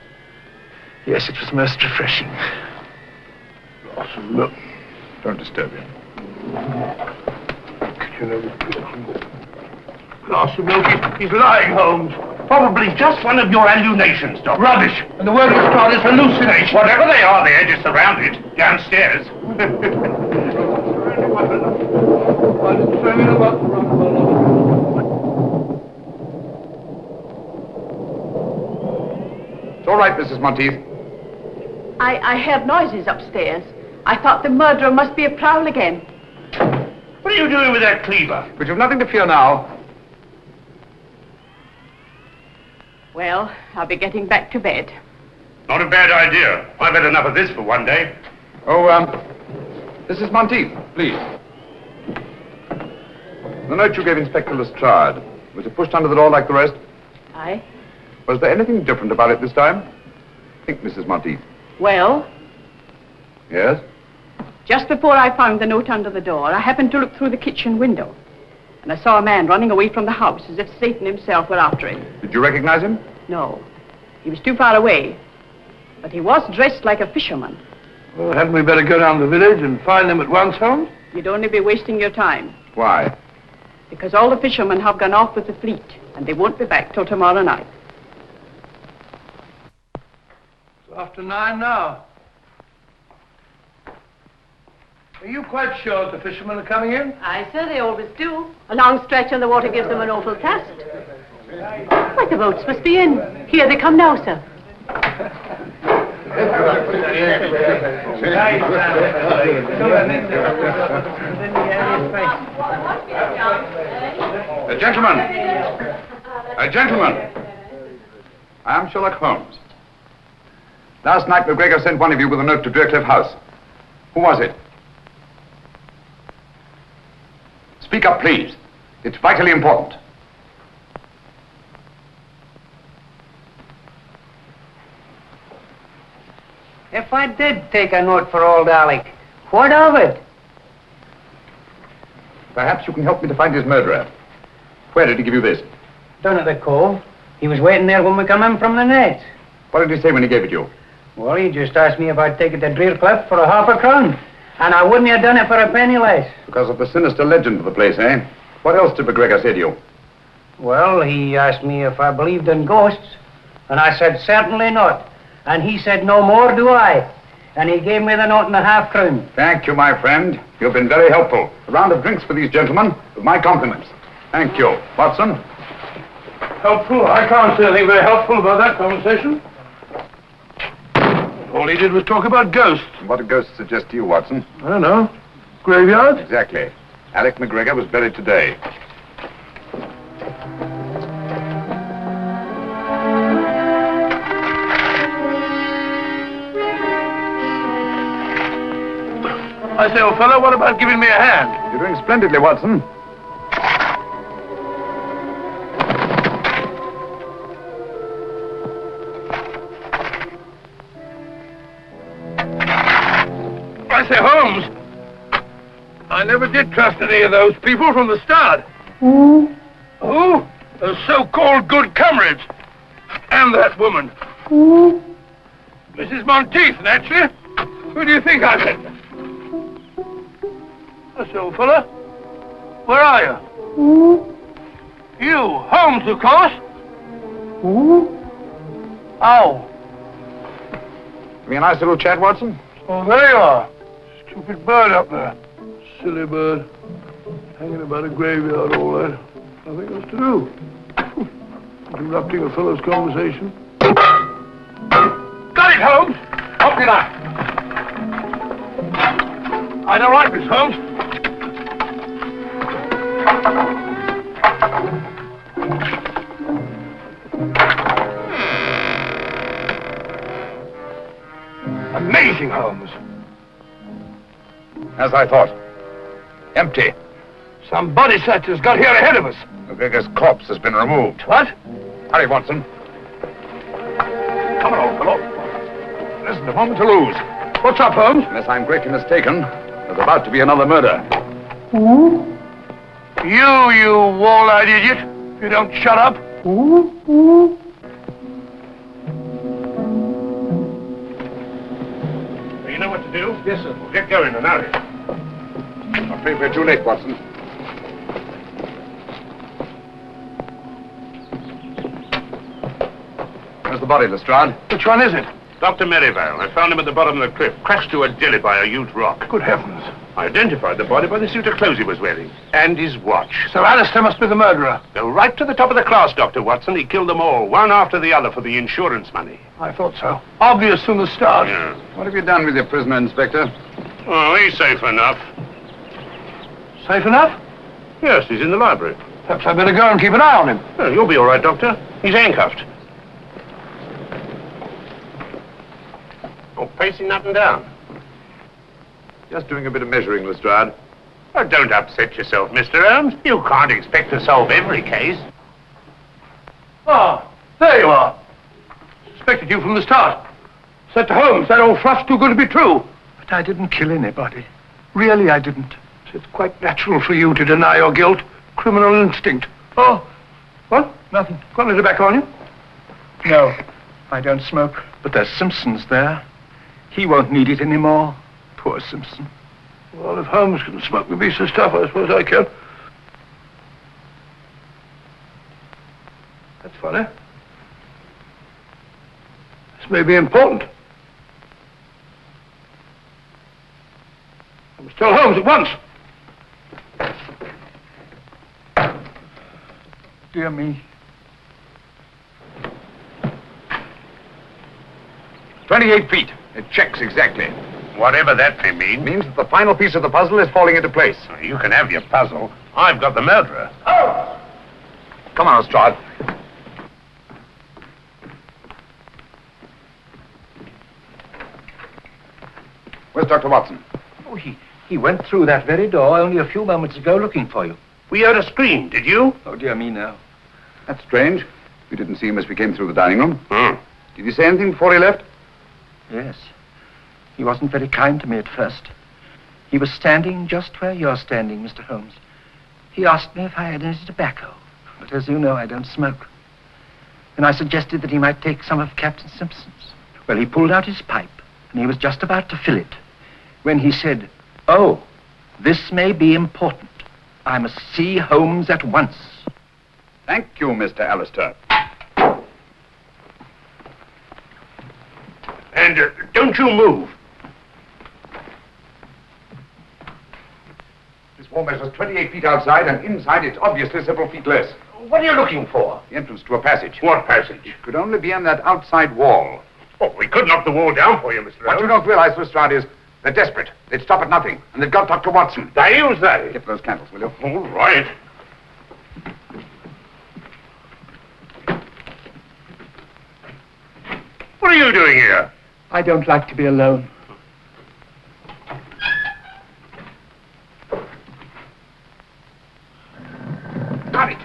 Yes, it was most refreshing. Glass of milk. Don't disturb him. Glass of milk. He's lying, Holmes. Probably just one of your hallucinations, Doctor. Rubbish. And the word was called is hallucination. Whatever they are, they're just surrounded downstairs. It's all right, Mrs. Monteith. I heard noises upstairs. I thought the murderer must be a prowl again. What are you doing with that cleaver? But you've nothing to fear now. Well, I'll be getting back to bed. Not a bad idea. I've had enough of this for one day. Oh, Mrs. Monteith, please. The note you gave Inspector Lestrade, was it pushed under the door like the rest? Aye. Was there anything different about it this time? Think, Mrs. Monteith. Well, Yes? just before I found the note under the door, I happened to look through the kitchen window. And I saw a man running away from the house as if Satan himself were after him. Did you recognize him? No, he was too far away. But he was dressed like a fisherman. Well, hadn't we better go down the village and find them at once, Holmes? You'd only be wasting your time. Why? Because all the fishermen have gone off with the fleet, and they won't be back till tomorrow night. It's after 9 now. Are you quite sure the fishermen are coming in? Aye, sir, they always do. A long stretch on the water gives them an awful test. Why, the boats must be in. Here they come now, sir. Gentlemen, I am Sherlock Holmes. Last night, McGregor sent one of you with a note to Deercliff House. Who was it? Speak up, please. It's vitally important. If I did take a note for old Alec, what of it? Perhaps you can help me to find his murderer. Where did he give you this? Down at the cove. He was waiting there when we come in from the net. What did he say when he gave it you? Well, he just asked me if I'd take it to Deercliff for a £0.50. And I wouldn't have done it for a penny less. Because of the sinister legend of the place, eh? What else did McGregor say to you? Well, he asked me if I believed in ghosts. And I said, certainly not. And he said, no more do I. And he gave me the note and a £0.50. Thank you, my friend. You've been very helpful. A round of drinks for these gentlemen, with my compliments. Thank you. Watson? Helpful? I can't say anything very helpful about that conversation. All he did was talk about ghosts. What do ghosts suggest to you, Watson? I don't know. Graveyards? Exactly. Alec McGregor was buried today. I say, old fellow, what about giving me a hand? You're doing splendidly, Watson. I say, Holmes, I never did trust any of those people from the start. Who? Who? The so-called Good Comrades. And that woman. Who? Mrs. Monteith, naturally. Who do you think I meant? That's old fella. Where are you? Who? You, Holmes, of course. Who? Oh. Give me a nice little chat, Watson. Oh, there you are. Stupid bird up there. Silly bird. Hanging about a graveyard, all that. Nothing else to do. Interrupting a fellow's conversation. Got it, Holmes! How did I? I don't like this, Holmes. Amazing, Holmes. As I thought. Empty. Some body snatchers got here ahead of us. McGregor's corpse has been removed. What? Hurry, Watson. Come on, old fellow. There isn't a moment to lose. What's up, Holmes? Unless I'm greatly mistaken, there's about to be another murder. Who? You wall-eyed idiot. If you don't shut up. Who? You know what to do? Yes, sir. Well, get going and hurry. I'm afraid we're too late, Watson. Where's the body, Lestrade? Which one is it? Dr. Merivale. I found him at the bottom of the cliff, crashed to a jelly by a huge rock. Good heavens. I identified the body by the suit of clothes he was wearing. And his watch. So Alastair must be the murderer. Go right to the top of the class, Dr. Watson. He killed them all, one after the other, for the insurance money. I thought so. Obvious from the start. Yeah. What have you done with your prisoner, Inspector? Oh, he's safe enough. Safe enough? Yes, he's in the library. Perhaps I'd better go and keep an eye on him. Oh, you'll be all right, Doctor. He's handcuffed. Oh, pacing up and down. Just doing a bit of measuring, Lestrade. Oh, don't upset yourself, Mr. Holmes. You can't expect to solve every case. Ah, there you are. Suspected you from the start. Said to Holmes, that old fluff's too good to be true. But I didn't kill anybody. Really, I didn't. It's quite natural for you to deny your guilt. Criminal instinct. Oh, what? Nothing. Got any tobacco on you? No, I don't smoke. But there's Simpson's there. He won't need it anymore. Poor Simpson. Well, if Holmes can smoke the beast of stuff, I suppose I can. That's funny. This may be important. I must tell Holmes at once. Dear me. 28 feet. It checks exactly. Whatever that may mean. Means that the final piece of the puzzle is falling into place. You can have your puzzle. I've got the murderer. Oh! Come on, Lestrade. Where's Dr. Watson? Oh, he went through that very door only a few moments ago looking for you. We heard a scream, did you? Oh, dear me, no. That's strange. We didn't see him as we came through the dining room. Hmm. Did he say anything before he left? Yes. He wasn't very kind to me at first. He was standing just where you're standing, Mr. Holmes. He asked me if I had any tobacco, but as you know, I don't smoke. And I suggested that he might take some of Captain Simpson's. Well, he pulled out his pipe, and he was just about to fill it, when he said, "Oh, this may be important. I must see Holmes at once." Thank you, Mr. Alastair. And don't you move. This wall measures 28 feet outside, and inside it's obviously several feet less. What are you looking for? The entrance to a passage. What passage? It could only be on that outside wall. Oh, we could knock the wall down for you, Mr. What you Holmes. don't realize, Lestrade, is They're desperate. They'd stop at nothing. And they've got Dr. Watson. They use that. Get those candles, will you? All right. What are you doing here? I don't like to be alone. Got it.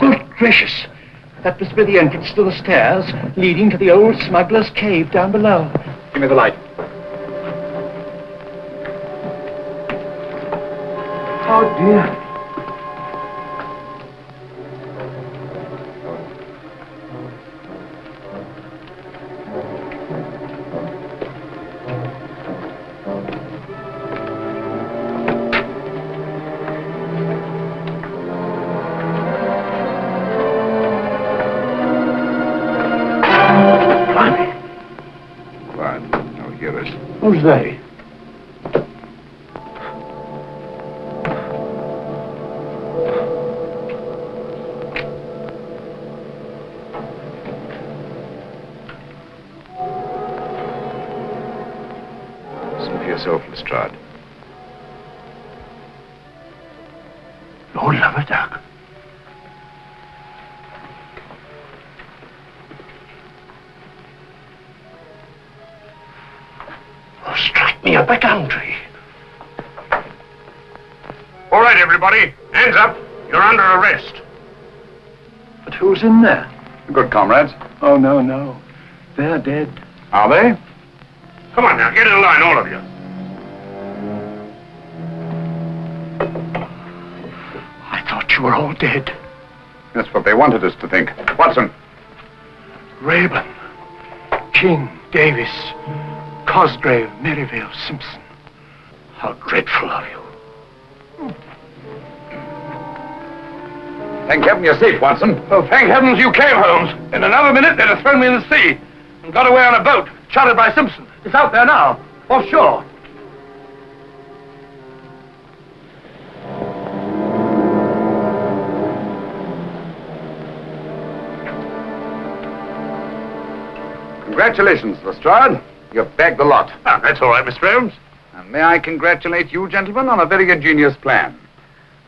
Good gracious. That must be the entrance to the stairs leading to the old smuggler's cave down below. Give me the light. Oh, dear. Who's they? Listen for yourself, Lestrade. Lord love a duck. Strike me up a country. All right, everybody. Hands up. You're under arrest. But who's in there? The Good Comrades. Oh, no, no. They're dead. Are they? Come on now, get in line, all of you. I thought you were all dead. That's what they wanted us to think. Watson. Rathbone, King, Davis, Cosgrave, Merivale, Simpson. How dreadful of you. Thank heaven you're safe, Watson. Oh, thank heavens you came, Holmes. In another minute, they'd have thrown me in the sea and got away on a boat, chartered by Simpson. It's out there now, offshore. Congratulations, Lestrade. You've bagged the lot. Ah, that's all right, Mr. Holmes. And may I congratulate you, gentlemen, on a very ingenious plan.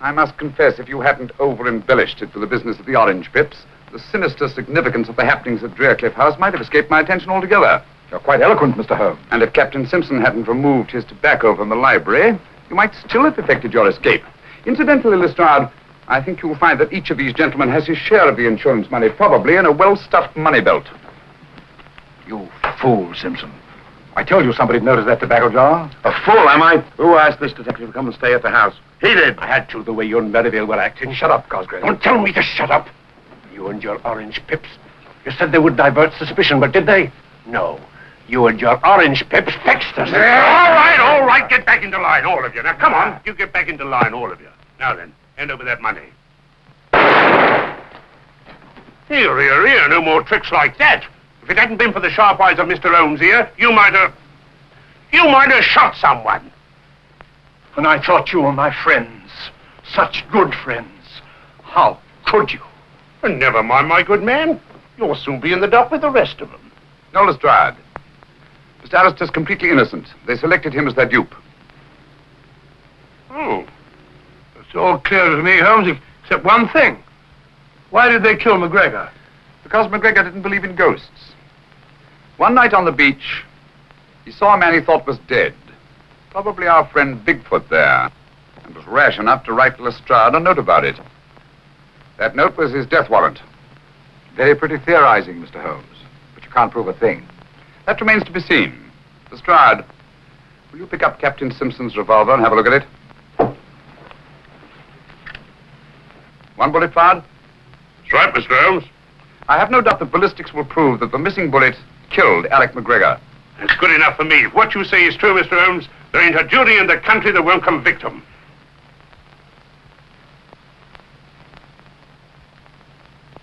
I must confess, if you hadn't over-embellished it for the business of the orange pips, the sinister significance of the happenings at Drearcliff House might have escaped my attention altogether. You're quite eloquent, Mr. Holmes. And if Captain Simpson hadn't removed his tobacco from the library, you might still have effected your escape. Incidentally, Lestrade, I think you'll find that each of these gentlemen has his share of the insurance money, probably in a well-stuffed money belt. You fool, Simpson. I told you somebody'd noticed that tobacco jar. A fool, am I? Who asked this detective to come and stay at the house? He did. I had to, the way you and Merivale were acting. Shut up, Cosgrave. Don't tell me to shut up. You and your orange pips. You said they would divert suspicion, but did they? No. You and your orange pips fixed us. All right. Get back into line, all of you. Now, come on. You get back into line, all of you. Now then, hand over that money. Here. No more tricks like that. If it hadn't been for the sharp eyes of Mr. Holmes here, you might have shot someone. And I thought you were my friends. Such good friends. How could you? And never mind, my good man. You'll soon be in the dock with the rest of them. No, Lestrade. Mr. Alastair's completely innocent. They selected him as their dupe. Oh. It's all clear to me, Holmes, except one thing. Why did they kill McGregor? Because McGregor didn't believe in ghosts. One night on the beach, he saw a man he thought was dead. Probably our friend Bigfoot there. And was rash enough to write Lestrade a note about it. That note was his death warrant. Very pretty theorizing, Mr. Holmes. But you can't prove a thing. That remains to be seen. Lestrade, will you pick up Captain Simpson's revolver and have a look at it? One bullet fired? That's right, Mr. Holmes. I have no doubt that ballistics will prove that the missing bullet killed Alec McGregor. It's good enough for me. If what you say is true, Mr. Holmes, there ain't a jury in the country that won't convict him.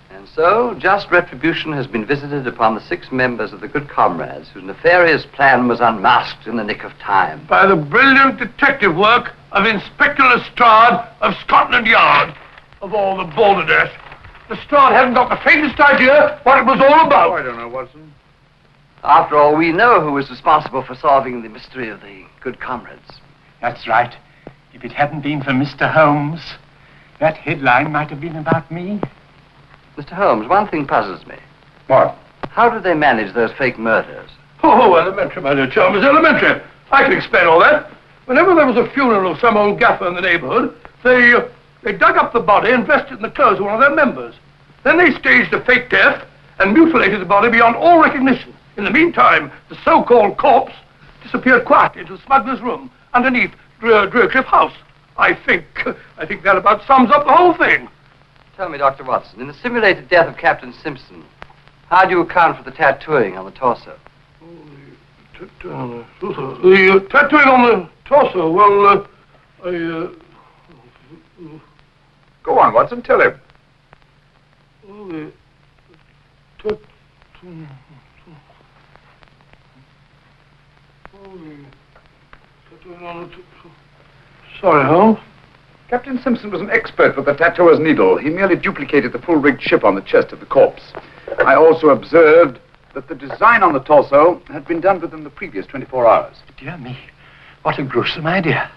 And so, just retribution has been visited upon the 6 members of the Good Comrades whose nefarious plan was unmasked in the nick of time. By the brilliant detective work of Inspector Lestrade of Scotland Yard. Of all the balderdash, Lestrade hadn't got the faintest idea what it was all about. Oh, I don't know, Watson. After all, we know who was responsible for solving the mystery of the Good Comrades. That's right. If it hadn't been for Mr. Holmes, that headline might have been about me. Mr. Holmes, one thing puzzles me. What? How did they manage those fake murders? Oh, elementary, my dear Chalmers, elementary. I can explain all that. Whenever there was a funeral of some old gaffer in the neighborhood, they dug up the body and dressed it in the clothes of one of their members. Then they staged a fake death and mutilated the body beyond all recognition. In the meantime, the so-called corpse disappeared quietly into the smuggler's room underneath Drearcliff House. I think that about sums up the whole thing. Tell me, Dr. Watson, in the simulated death of Captain Simpson, how do you account for the tattooing on the torso? The tattooing on the torso, well, Go on, Watson, tell him. Well, the tattooing on the... Sorry, Holmes. Captain Simpson was an expert with the tattooer's needle. He merely duplicated the full-rigged ship on the chest of the corpse. I also observed that the design on the torso had been done within the previous 24 hours. Dear me, what a gruesome idea.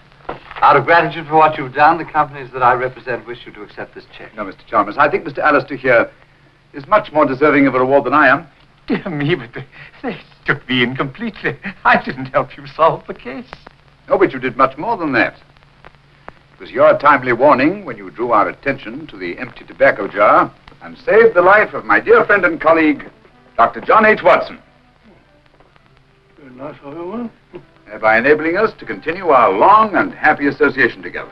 Out of gratitude for what you've done, the companies that I represent wish you to accept this check. No, Mr. Chalmers, I think Mr. Alastair here is much more deserving of a reward than I am. Dear me, but they took me in completely. I didn't help you solve the case. No, but you did much more than that. It was your timely warning when you drew our attention to the empty tobacco jar and saved the life of my dear friend and colleague, Dr. John H. Watson. Very nice of you, Thereby enabling us to continue our long and happy association together.